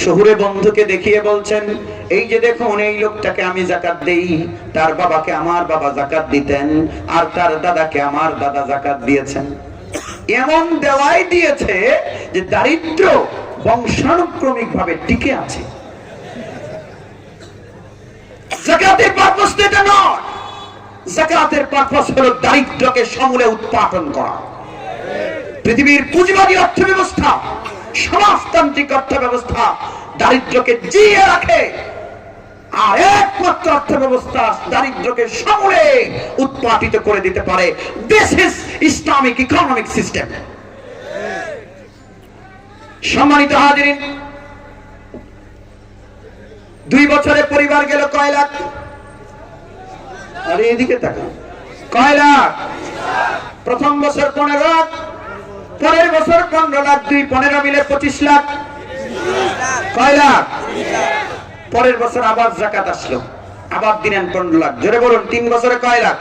শহুরে বন্ধুকে দেখিয়ে বলছেন, এই যে দেখুন, এই লোকটাকে আমি যাকাত দেই, তার বাবাকে আমার বাবা যাকাত দিতেন, আর তার দাদাকে আমার দাদা যাকাত দিয়েছেন। এমন দেওয়াই দিয়েছে যে দারিদ্র বংশানুক্রমিক ভাবে টিকে আছে। যাকাতের পারপাস এটা নয়। যাকাতের পারপাস হলো দারিদ্রকে সমূলে উৎপাটন করা। পৃথিবীর পুঁজিবাদী অর্থ ব্যবস্থা, সমাজতান্ত্রিক অর্থ ব্যবস্থা দারিদ্রকে জিয়ে রাখে, আর একমাত্র অর্থ ব্যবস্থা দারিদ্রকে সমূলে উৎপাটিত করে দিতে পারে। This is Islamic economic system. সম্মানিত হাজিরিন, 2 বছরে পরিবার গেল কয় লাখ? আরে এদিকে তাকান, কয় লাখ? প্রথম বছর 15 লাখ, পরের বছর 15 লাখ, 2 15 মিলে 25 লাখ। কয় লাখ? পরের বছর আবার যাকাত আসলো, আবার দিলেন 15 লাখ। জোরে বলুন, 3 বছরে কয় লাখ?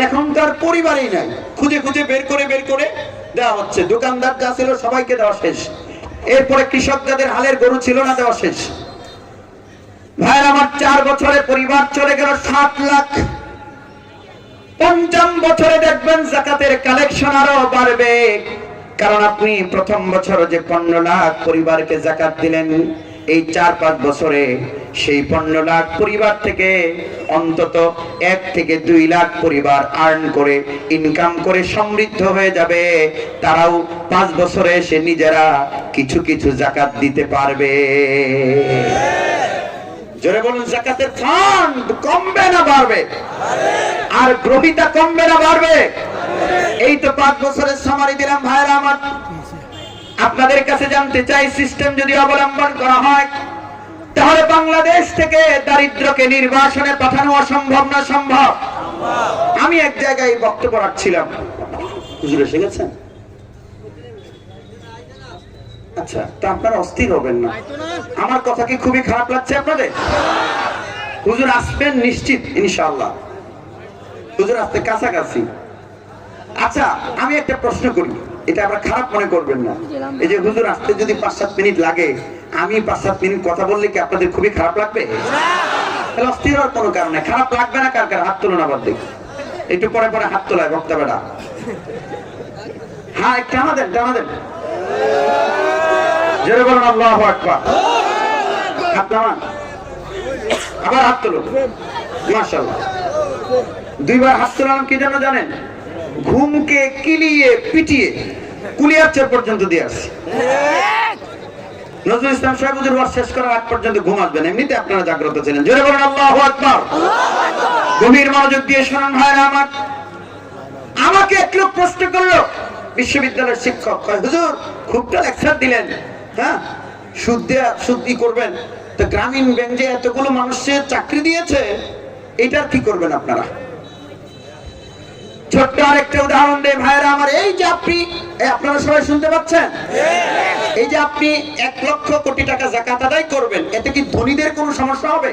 এখন তার পরিবারই নাই, খুঁজে খুঁজে বের করে দেওয়া হচ্ছে। দোকানদার যা ছিল সবাইকে দেওয়া শেষ। এরপরে কৃষক যাদের হালের গরু ছিল না, দেওয়া শেষ। ভাইয়ের আমার, 4 বছরে পরিবার চলে গেল 7 লাখ। 5ম বছরে দেখবেন যাকাতের কালেকশন আরো বাড়বে, কারণ আপনি প্রথম বছর যে 15 লাখ পরিবারকে যাকাত দিলেন, এই 4-5 বছরে সেই 15 লাখ পরিবার থেকে অন্তত 1 থেকে 2 লাখ পরিবার আর্ন করে, ইনকাম করে সমৃদ্ধ হয়ে যাবে। তারাও 5 বছরে এসে নিজেরা কিছু কিছু যাকাত দিতে পারবে। জোরে বলুন, যাকাতের ফান্ড কমবে না বাড়বে? আর গ্রহিতা কমবে না বাড়বে? এই তো 5 বছরের সামারি দিলাম। ভাইরা আমার, আপনাদের কাছে জানতে চাই, সিস্টেম যদি অবলম্বন করা হয়, তাহলে বাংলাদেশ থেকে দারিদ্রকে নির্বাসনে পাঠানো অসম্ভব না সম্ভব? আমি এক জায়গায় বক্তব্য রাখছিলাম, হুজুর এসে গেছেন? আচ্ছা, তা আপনারা অস্থির হবেন না। আমার কথা কি খুবই খারাপ লাগছে আপনাদের? হুজুর আসবেন নিশ্চিত ইনশাআল্লাহ, হুজুর আসতে কাছাকাছি। আচ্ছা, আমি একটা প্রশ্ন করি, এটা আপনারা খারাপ মনে করবেন না। এই যে হুজুর আসতে যদি 5-7 মিনিট লাগে, আমি 5-7 মিনিট কথা বললে কি আপনাদের খুবই খারাপ লাগবে? তাহলে অস্থির হওয়ার কোনো কারণ নেই। খারাপ লাগবে না কার কার? হাত তুলুন আবার দেখি। একটু পরে পরে হাত তোলায় বক্তা বেড়া। হ্যাঁ, একটু আমাদের জানাদেন জোরে বলুন আল্লাহু আকবার। হাত নামান, আবার হাত তুলুন। মাশাআল্লাহ, 2 বার হাত তোলাম কি জন্য জানেন? ঘুমকে কিলিয়ে পিটিয়ে কুলিয়ারচর পর্যন্ত দিয়ে আসছি। নজরুল ইসলাম সাহেব হুজুর ওয়াজ শেষ করার আগ পর্যন্ত ঘুম আসবেন, এমনিতে আপনারা জাগ্রত ছিলেন। জোরে বলুন আল্লাহু আকবার। গভীর মনোযোগ দিয়ে শুনুন ভাইরা আমার। আমাকে এক লোক প্রশ্ন করলো, বিশ্ববিদ্যালয়ের শিক্ষক, কয় হুজুর খুবটা লেকচার দিলেন, হ্যাঁ সুদ করবেন, তো গ্রামীণ ব্যাংক যে এতগুলো মানুষের চাকরি দিয়েছে, এটার কি করবেন আপনারা? ছোট্ট আরেকটা উদাহরণ দেই ভাইরা আমার। এই যে আপনি, আপনারা সবাই শুনতে পাচ্ছেন, এই যে আপনি 1 লক্ষ কোটি টাকা যাকাত আদায় করবেন, এতে কি ধনীদের কোনো সমস্যা হবে?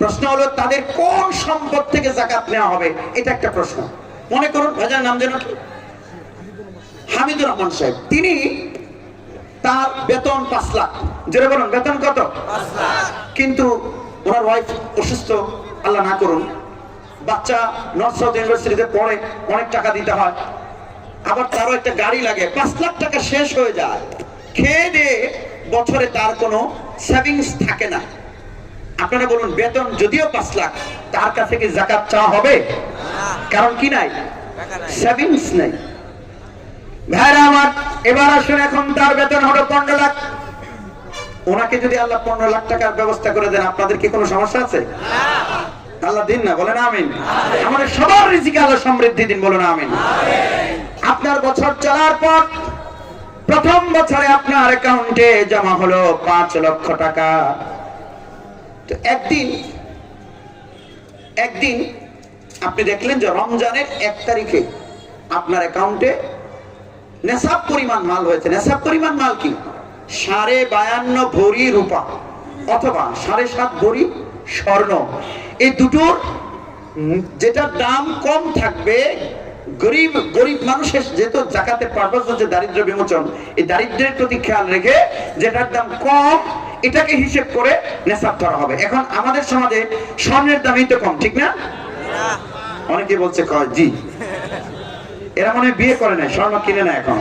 প্রশ্ন হলো তাদের কোন সম্পদ থেকে যাকাত নেওয়া হবে, এটা একটা প্রশ্ন। মনে করুন ভাইজান নাম যেন কি, হামিদুর রহমান সাহেব, তিনি তার বেতন 5 লাখ। জোরে বলুন বেতন কত? 5 লাখ। কিন্তু ওনার ওয়াইফ অসুস্থ, আল্লাহ না করুন, বাচ্চা নর্থ সাউথ ইউনিভার্সিটিতে পড়ে, অনেক টাকা দিতে হয়, আবার তারও একটা গাড়ি লাগে, 5 লাখ টাকা শেষ হয়ে যায়, খেয়ে দিয়ে বছরে তার কোনো সেভিংস থাকে না। আপনারা বলুন, বেতন যদিও 5 লাখ, তার কাছে কি যাকাত চাওয়া হবে? কারণ কি নাই? সেভিংস নাই। ভাইরা আমার, এবার আসুন, এখন তার বেতন হলো 15 লাখ। ওনাকে যদি আল্লাহ 15 লাখ টাকার ব্যবস্থা করে দেন, আপনাদের কি কোনো সমস্যা আছে? আল্লাহ দিন না, বলেন আমিন। আমাদের সবার রিজিকে আল্লাহ সমৃদ্ধি দিন, বলুন আমিন। আপনার বছর চলার পর প্রথম বছরে আপনার অ্যাকাউন্টে জমা হলো 5 লক্ষ টাকা। তো একদিন আপনি দেখলেন যে রমজানের 1 তারিখে আপনার অ্যাকাউন্টে নেশাব পরিমাণ মাল হয়েছে। নেশাব পরিমাণ মাল কি? 52.5 ভরি রূপা অথবা 7.5 ভরি স্বর্ণ। এই দুটোর যেটা দাম কম থাকবে, গরিব মানুষের যেহেতু যাকাতের পারপাস হচ্ছে দারিদ্র বিমোচন, এই দারিদ্রের প্রতি খেয়াল রেখে যেটার দাম কম, এটাকে হিসেব করে নেশাব ধরা হবে। এখন আমাদের সমাজে স্বর্ণের দামই তো কম, ঠিক না? অনেকে বলছে কয় জি, এরা মনে বিয়ে করে না, স্বর্ণ কিনে না এখন।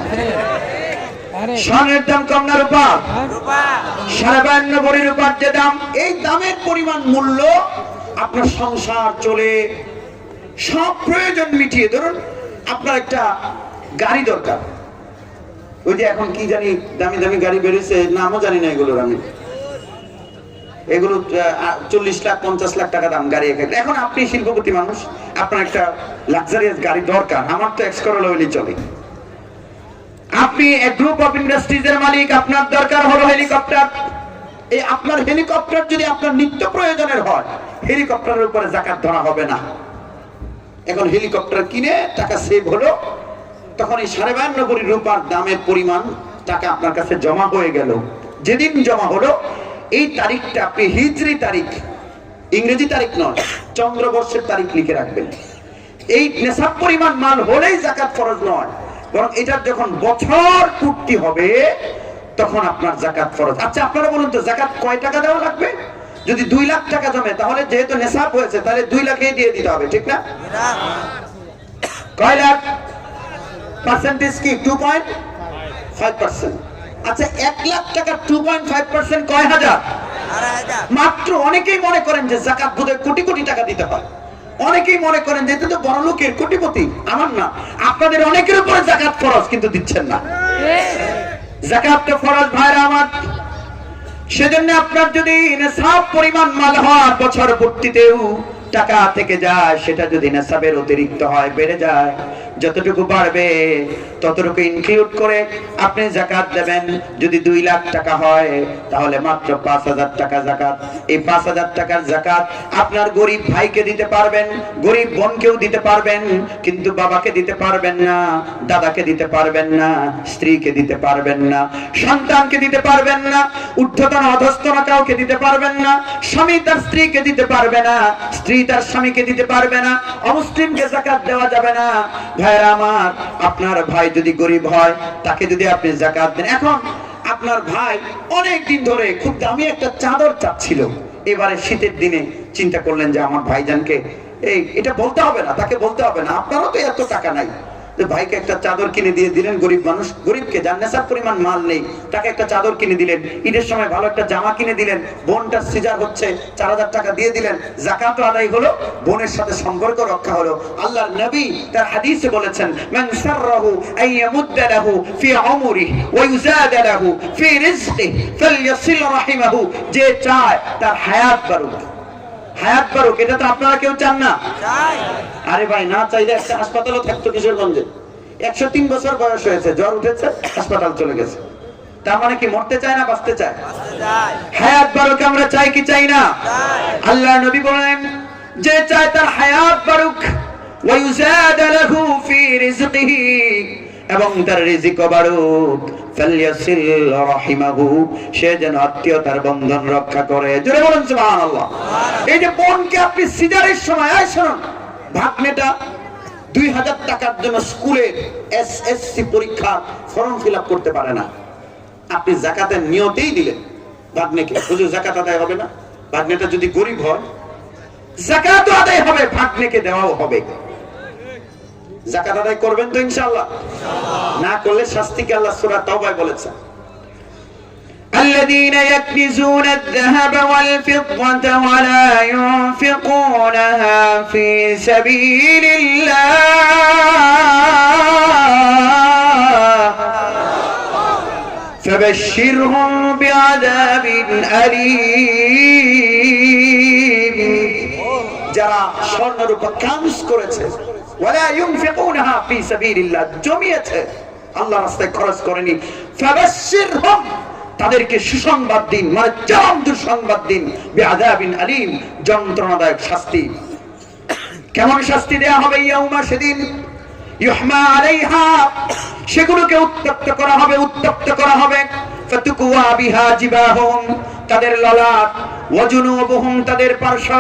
স্বর্ণের দাম কম না রূপা? 52.5 ভরি রূপার যে দাম, এই দামের পরিমাণ মূল্য আপনার সংসার চলে, সব প্রয়োজন মিটিয়ে, ধরুন আপনার একটা গাড়ি দরকার, ওই যে এখন কি জানি দামি দামি গাড়ি বেরিয়েছে, নামও জানি না এগুলোর আমি, এগুলো 40 লাখ 50 লাখ টাকা দাম গাড়ি। এখন আপনি শিল্পপতি মানুষ, আপনার একটা লাক্সারিয়াস গাড়ি দরকার, আমার তো এক্সকরোলা হইলেই চলে। আপনি এক গ্রুপ অফ ইন্ডাস্ট্রিজ এর মালিক, আপনার দরকার হলো হেলিকপ্টার। এই আপনার হেলিকপ্টার যদি আপনার নিত্য প্রয়োজনের হয়, হেলিকপ্টারের উপরে যাকাত ধরা হবে না। এখন হেলিকপ্টার কিনে টাকা সেভ হলো, তখন এই 52.5 ভরি রূপার দামের পরিমাণ টাকা আপনার কাছে জমা হয়ে গেল। যেদিন জমা হলো, এই তারিখটা আপনি হিজরি তারিখ, ইংরেজি তারিখ নয়, চন্দ্রবর্ষের তারিখ লিখে রাখবেন। এই নেশাব পরিমাণ মাল হলেই যাকাত ফরজ নয়, বরং এটার যখন বছর পূর্তি হবে তখন আপনার যাকাত ফরজ। আচ্ছা আপনারা বলুন তো, যাকাত কয় টাকা দেওয়া লাগবে? যদি 2 লাখ টাকা জমে, তাহলে যেহেতু নেশাব হয়েছে, তাহলে 2 লাখই দিয়ে দিতে হবে, ঠিক না? কয় লাখ? পার্সেন্টেজ কি? 2.5%। আচ্ছা 1 লাখ টাকা 2.5% কয় হাজার? মাত্র। অনেকেই মনে করেন যে যাকাত বোধহয় কোটি কোটি টাকা দিতে হয়, অনেকেই মনে করেন যে এটা তো বড় লোকের, কোটিপতি। আমার না, আপনাদের অনেকের উপরে যাকাত ফরজ, কিন্তু দিচ্ছেন না। যাকাত তো ফরজ ভাইরা আমার। সেজন্য আপনার যদি নেশাব পরিমাণ মাল হয়, বছর পূর্তিতেও টাকা থেকে যায়, সেটা যদি নেশাবের অতিরিক্ত হয়, বেড়ে যায়, যতটুকু বাড়বে ততটুকু ইনক্লুড করে আপনি যাকাত দেবেন। যদি 2 লাখ টাকা হয় তাহলে মাত্র 5,000 টাকা যাকাত। এই 5,000 টাকার যাকাত আপনার গরিব ভাইকে দিতে পারবেন, গরিব বোনকেও দিতে পারবেন, কিন্তু বাবাকে দিতে পারবেন না, দাদাকে দিতে পারবেন না, স্ত্রীকে দিতে পারবেন না, সন্তানকে দিতে পারবেন না, ঊর্ধ্বতন অধস্তন কাউকে দিতে পারবেন না, স্বামী তার স্ত্রীকে দিতে পারবে না, স্ত্রী তার স্বামীকে দিতে পারবে না, অমুসলিমকে যাকাত দেওয়া যাবে না। ভাইরা আমার, আপনার ভাই যদি গরিব হয় তাকে যদি আপনি যাকাত দেন, এখন আপনার ভাই অনেক দিন ধরে খুব দামি একটা চাদর চাচ্ছিল, এবারে শীতের দিনে চিন্তা করলেন যে আমার ভাইজানকে এটা বলতে হবে না, তাকে বলতে হবে না, আপনারও তো এত টাকা নাই, যে ভাইকে একটা চাদর কিনে দিয়ে দিলেন। গরিব মানুষ, গরিবকে যার নেশার পরিমাণ মাল নেই তাকে একটা চাদর কিনে দিলেন, ঈদের সময় ভালো একটা জামা কিনে দিলেন, বোনটার সিজার হচ্ছে 4,000 টাকা দিয়ে দিলেন, যাকাত আদায় হলো, বোনের সাথে সম্পর্ক রক্ষা হলো। আল্লাহর নবী তার হাদিসে বলেছেন, মান সাররাহু আন ইয়ামুদ্দা লাহু ফি উমরিহি ওয়া ইউজাদা লাহু ফি রিজকিহি ফালইয়াসিল রাহিমাহু, যে চায় তার হায়াত বাড়ুক, হায়াত বাড়ুক, এটা তো আপনারা কেউ চান না? আরে ভাই, না চাইলে একটা হাসপাতালও থাকতো কিশোরগঞ্জে। 103 বছর বয়স হয়েছে, জ্বর উঠেছে, হাসপাতাল চলে গেছে। তার মানে কি মরতে চায় না বাঁচতে চায়? হায়াত বাড়ুক আমরা চাই কি চাই না? আল্লাহর নবী বলেন, যে চায় তার হায়াত বাড়ুক, ওয়া ইউজাদা লাহু ফি রিজকিহি, এবং তার রিজিক বাড়ুক, ফালইয়াসিল রাহিমাহু, সে যেন আত্মীয়তার বন্ধন রক্ষা করে। জোরে বলুন সুবহানাল্লাহ। এই যে বোনকে আপনি সিজারের সময়, এই শুনুন, ভাগ্নেটা 2,000 টাকার জন্য স্কুলের এসএসসি পরীক্ষা ফর্ম ফিল আপ করতে পারে না, আপনি যাকাতের নিয়তেই দিলেন ভাগ্নেকে, বুঝো যাকাত আদায় হবে না? ভাগ্নেটা যদি গরিব হয় যাকাত আদায় হবে, ভাগ্নেকে দেওয়াও হবে। যাকাত আদায় করবেন তো ইনশাআল্লাহ? না করলে শাস্তিকে আল্লাহ সূরা তাওবায় বলেছেন, الذين يكنزون الذهب والفضة ولا ينفقونها في سبيل الله فبشرهم بعذاب أليم। যারা স্বর্ণরূপা কাজ করেছে, ওয়ালা ইউনফিকুনহা ফি সাবিলিল্লাহ, জমিয়েছে, আল্লাহর রাস্তায় খরচ করেনি, ফাবাশশিরহুম, তাদেরকে সুসংবাদ দিন, মানে চরম দুঃসংবাদ দিন, বিআযাবিন আলীম, যন্ত্রণাদায়ক শাস্তি। কেমন শাস্তি দেয়া হবে? ইয়াউমা, সেদিন, ইউহমা আলাইহা, সেগুলোকে উত্তপ্ত করা হবে, উত্তপ্ত করা হবে, ফাতুকওয়া বিহা জিবাহুম, তাদের ললাট, ওয়াজুনুবুহুম, তাদের পার্শ্ব,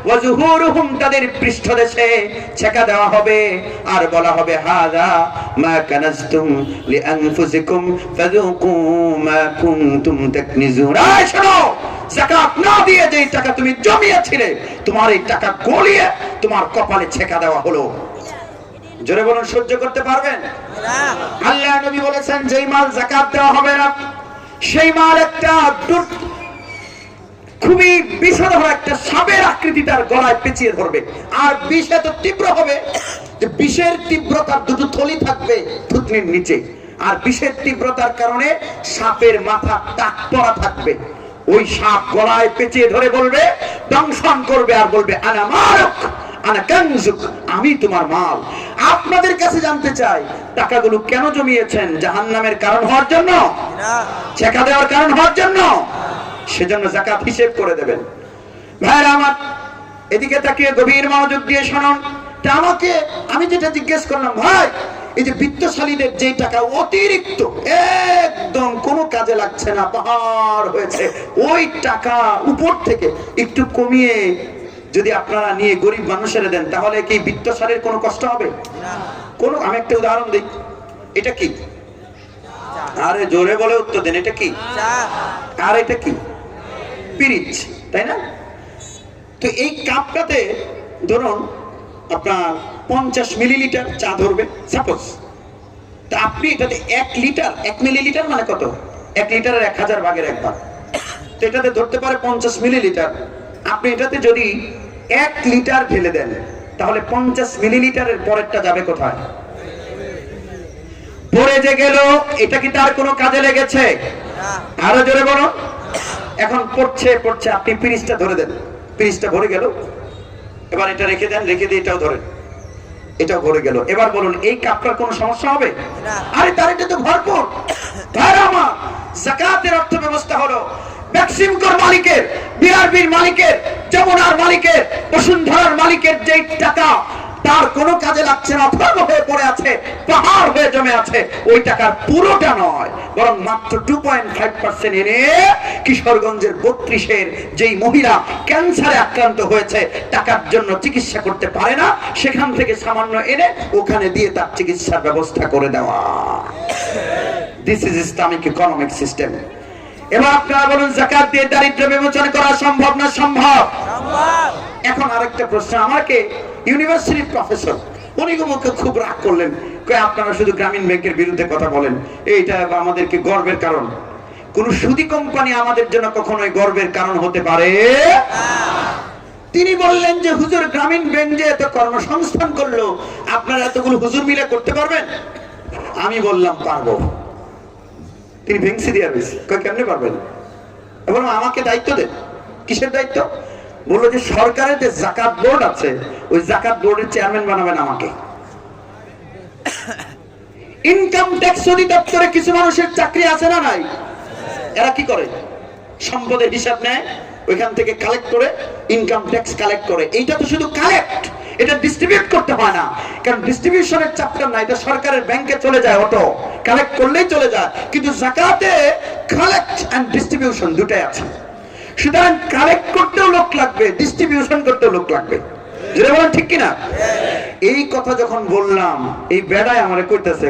ওয়াজুহুরুহুম, তাদের পৃষ্ঠদেশে ছেকা দেওয়া হবে, আর বলা হবে, হাযা মা কানাজতুম লিআনফুসিকুম ফাযুকু মা কুনতুম তাকনিজুন। এই শোনো, যাকাত না দিয়ে যে টাকা তুমি জমিয়েছিলে, তোমার এই টাকা গলিয়ে তোমার কপালে ছেকা দেওয়া হলো। জোরে বলুন, সহ্য করতে পারবেন না? আল্লাহ নবী বলেছেন, যেই মাল যাকাত দেওয়া হবে না, সেই মাল একটা খুবই বিষধর একটা সাপের আকৃতি তার গলায় পেঁচিয়ে ধরবে, আর বিষ এত তীব্র হবে যে বিষের তীব্রতার দুটো থলি থাকবে থুতনির নিচে, আর বিষের তীব্রতার কারণে সাপের মাথা টাক পড়া থাকবে। ওই সাপ গলায় পেঁচিয়ে ধরে বলবে, দংশন করবে, আর বলবে, আনা মারুক আনা কানজুক, আমি তোমার মাল। আপনাদের কাছে জানতে চাই, টাকাগুলো কেন জমিয়েছেন? জাহান্নামের কারণ হওয়ার জন্য? ছেকা দেওয়ার কারণ হওয়ার জন্য? সেজন্য যাকাত হিসেব করে দেবেন। ভাইরা আমার, এদিকে তাকিয়ে গভীর মনোযোগ দিয়ে শুনুন। তা আমাকে, আমি যেটা জিজ্ঞেস করলাম, ভাই এই যে বিত্তশালীদের যে টাকা অতিরিক্ত একদম কোনো কাজে লাগছে না, পাহাড় হয়েছে, ওই টাকা উপর থেকে একটু কমিয়ে যদি আপনারা নিয়ে গরিব মানুষের দেন, তাহলে কি বিত্তশালীর কোনো কষ্ট হবে? কোন, আমি একটা উদাহরণ দিই, এটা কি? আরে জোরে বলে উত্তর দেন, এটা কি? আর এটা কি? পিরিচ, তাই না? তো এই কাপটাতে ধরুন আপনার 50 মিলিলিটার চা ধরবে সাপোজ, তা আপনি এটাতে 1 লিটার, 1 মিলিলিটার মানে কত? 1 লিটারের 1000 ভাগের 1 ভাগ, তো এটাতে ধরতে পারে 50 মিলিলিটার। আপনি এটাতে যদি 1 লিটার ঢেলে দেন, তাহলে 50 মিলিলিটারের পরেরটা যাবে কোথায়? পরে যে গেল, এটা কি তার কোনো কাজে লেগেছে? আরো জোরে বলো। এখন পড়ছে পড়ছে, আপনি পিরিচটা ধরে দেন, পিরিচটা ভরে গেল, এবার এটা রেখে দেন, রেখে দিয়ে এটাও ধরেন, এটা ভরে গেল। এবার বলুন এই কাপটার কোনো সমস্যা হবে? আরে তার এটা তো ভরপুর। আমার যাকাতের অর্থ ব্যবস্থা হলো বেক্সিমকোর মালিকের, বিআরবির মালিকের, যমুনার মালিকের, বসুন্ধরার মালিকের যেই টাকা তার কোনো কাজে লাগছে না, অথর্ব হয়ে পড়ে আছে, পাহাড় হয়ে জমে আছে, ওই টাকার পুরোটা নয়, বরং মাত্র 2.5% এনে কিশোরগঞ্জের 32-এর যেই মহিলা ক্যান্সারে আক্রান্ত হয়েছে, টাকার জন্য চিকিৎসা করতে পারে না, সেখান থেকে সামান্য এনে ওখানে দিয়ে তার চিকিৎসার ব্যবস্থা করে দেওয়া। This is Islamic economic system. এবার আপনারা বলুন যাকাত দিয়ে দারিদ্র্য বিমোচন করা সম্ভব না সম্ভব? এখন আরেকটা প্রশ্ন, আমাকে ইউনিভার্সিটির প্রফেসর উনি মুখে খুব রাগ করলেন, আপনারা শুধু গ্রামীণ ব্যাংকের বিরুদ্ধে কথা বলেন, এইটা আমাদেরকে গর্বের কারণ। কোন সুদী কোম্পানি আমাদের জন্য কখনোই গর্বের কারণ হতে পারে? তিনি বললেন যে হুজুর গ্রামীণ ব্যাংক যে এত কর্মসংস্থান করলো, আপনারা এতগুলো হুজুর মিলে করতে পারবেন? আমি বললাম পারবো। তিনি ভেংসি দিয়ে রয়েছে, কেমনে পারবেন? এবং আমাকে দায়িত্ব দেন। কিসের দায়িত্ব? বললো যে সরকারের যে যাকাত বোর্ড আছে, ওই যাকাত বোর্ডের চেয়ারম্যান বানাবেন আমাকে। ইনকাম ট্যাক্স অধিদপ্তরে কিছু মানুষের চাকরি আছে না নাই? এরা কি করে? সম্পদের হিসাব নেয়, ওইখান থেকে কালেক্ট করে ইনকাম ট্যাক্স কালেক্ট করে। এইটা তো শুধু কালেক্ট, এটা ডিস্ট্রিবিউট করতে হয় না, কারণ ডিস্ট্রিবিউশনের চ্যাপ্টার না, এটা সরকারের ব্যাংকে চলে যায়, অটো কালেক্ট করলেই চলে যায়। কিন্তু যাকাতে কালেক্ট এন্ড ডিস্ট্রিবিউশন দুটাই আছে। সুতরাং কালেক্ট করতেও লোক লাগবে, ডিস্ট্রিবিউশন করতেও লোক লাগবে। যেটা বলেন ঠিক কিনা? এই কথা যখন বললাম, এই বেড়ায় আমারে কইতেছে,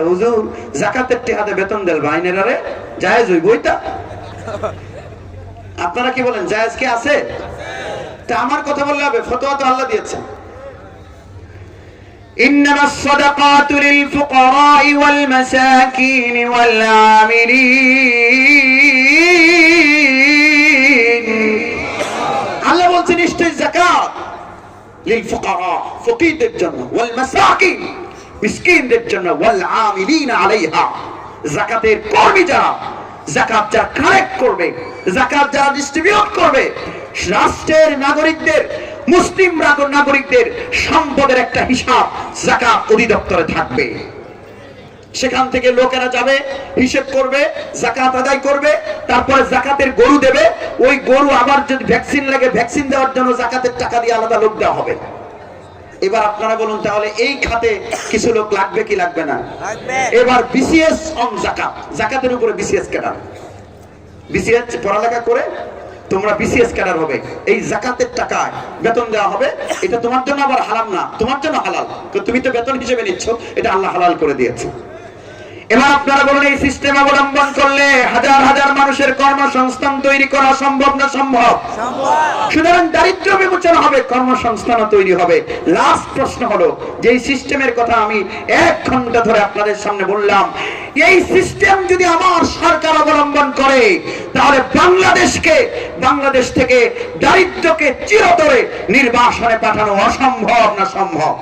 হুজুর যাকাতের টাকাতে বেতন দেল বাইনের, আরে জায়েজ হইব এটা? আপনারা কি বলেন, জায়েজ কি আছে? তা আমার কথা বললে হবে? ফতোয়া তো আল্লাহ দিয়েছেন। ইন্নামাস সাদাকাতু লিল ফুকারা'i ওয়াল মাসাকিন ওয়াল আমিলিন। আল্লাহ বলছেন নিশ্চয়ই যাকাত লিল ফুকারা, ফকিরদের জন্য, ওয়াল মাসাকিন মিসকিনদের জন্য, ওয়াল আমিলিন আলাইহা, যাকাতের কর্মী যারা, যাকাত যারা কালেক্ট করবে, যাকাত যারা ডিস্ট্রিবিউট করবে, রাষ্ট্রের নাগরিকদের, মুসলিম নাগরিকদের সম্পদের একটা হিসাব যাকাত অধিদপ্তরে থাকবে। সেখান থেকে লোকেরা যাবে, হিসেব করবে, যাকাত আদায় করবে, তারপরে যাকাতের গরু দেবে। ওই গরু আবার যদি ভ্যাকসিন লাগে, ভ্যাকসিন দেওয়ার জন্য যাকাতের টাকা দিয়ে আলাদা লোক দেওয়া হবে। এবার আপনারা বলুন তাহলে এই খাতে কিছু লোক লাগবে কি লাগবে না? এবার বিসিএস অন যাকাত, যাকাতের উপরে বিসিএস ক্যাডার, বিসিএস পড়ালেখা করে তোমরা বিসিএস ক্যাডার হবে, এই যাকাতের টাকায় বেতন দেওয়া হবে। এটা তোমার জন্য আবার হারাম না, তোমার জন্য হালাল, তুমি তো বেতন হিসেবে নিচ্ছ, এটা আল্লাহ হালাল করে দিয়েছে। এবার আপনারা বলুন এই সিস্টেম অবলম্বন করলে হাজার হাজার মানুষের কর্মসংস্থান তৈরি করা সম্ভব না সম্ভব? সুতরাং দারিদ্র্য বিমোচন হবে, কর্মসংস্থান তৈরি হবে। লাস্ট প্রশ্ন হলো, যে সিস্টেমের কথা আমি 1 ঘন্টা ধরে আপনাদের সামনে বললাম, এই সিস্টেম যদি আমার সরকার অবলম্বন করে, তাহলে বাংলাদেশ থেকে দারিদ্র্যকে চিরতরে নির্বাসনে পাঠানো অসম্ভব না সম্ভব?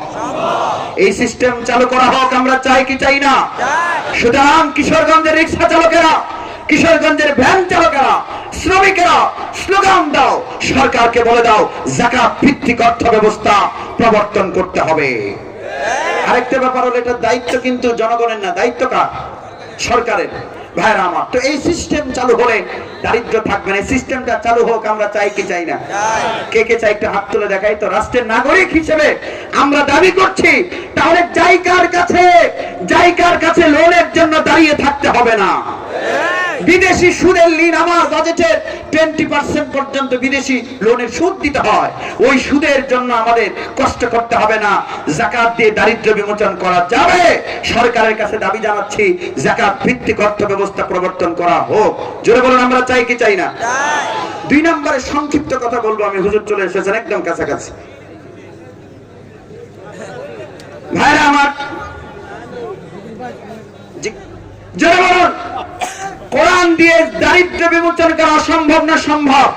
এই সিস্টেম চালু করা হোক, আমরা চাই কি চাই না? সুতরাং কিশোরগঞ্জের রিক্সা চালকেরা, কিশোরগঞ্জের ভ্যান চালকেরা, শ্রমিকেরা স্লোগান দাও, সরকারকে বলে দাও যাকাত ভিত্তিক অর্থ ব্যবস্থা প্রবর্তন করতে হবে। আরেকটা ব্যাপার হলো, এটা দায়িত্ব কিন্তু জনগণের না, দায়িত্ব কার? সরকারের। ভাইরা আমার, তো এই সিস্টেম চালু হলে দারিদ্র থাকবে না। এই সিস্টেমটা চালু হোক, আমরা চাই কি চাই না? কে কে চাই একটু হাত তুলে দেখাই তো। রাষ্ট্রের নাগরিক হিসেবে আমরা দাবি করছি, তাহলে জায়গার কাছে লোনের জন্য দাঁড়িয়ে থাকতে হবে না। বিদেশি সুদের ঋণ, আমার বাজেটের 20% পর্যন্ত বিদেশি লোনের সুদ দিতে হয়, ওই সুদের জন্য আমাদের কষ্ট করতে হবে না। যাকাত দিয়ে দারিদ্র্য বিমোচন করা যাবে। সরকারের কাছে দাবি জানাচ্ছি, যাকাত ভিত্তিক অর্থ ব্যবস্থা প্রবর্তন করা হোক। জোরে বলুন আমরা চাই কি চাই না? 2 নম্বরে সংক্ষিপ্ত কথা বলবো আমি, হুজুর চলে এসেছেন একদম কাছাকাছি। ভাইরা আমার, জোরে বলুন, কোরআন দিয়ে দারিদ্র্য বিমোচন করা সম্ভব না সম্ভব?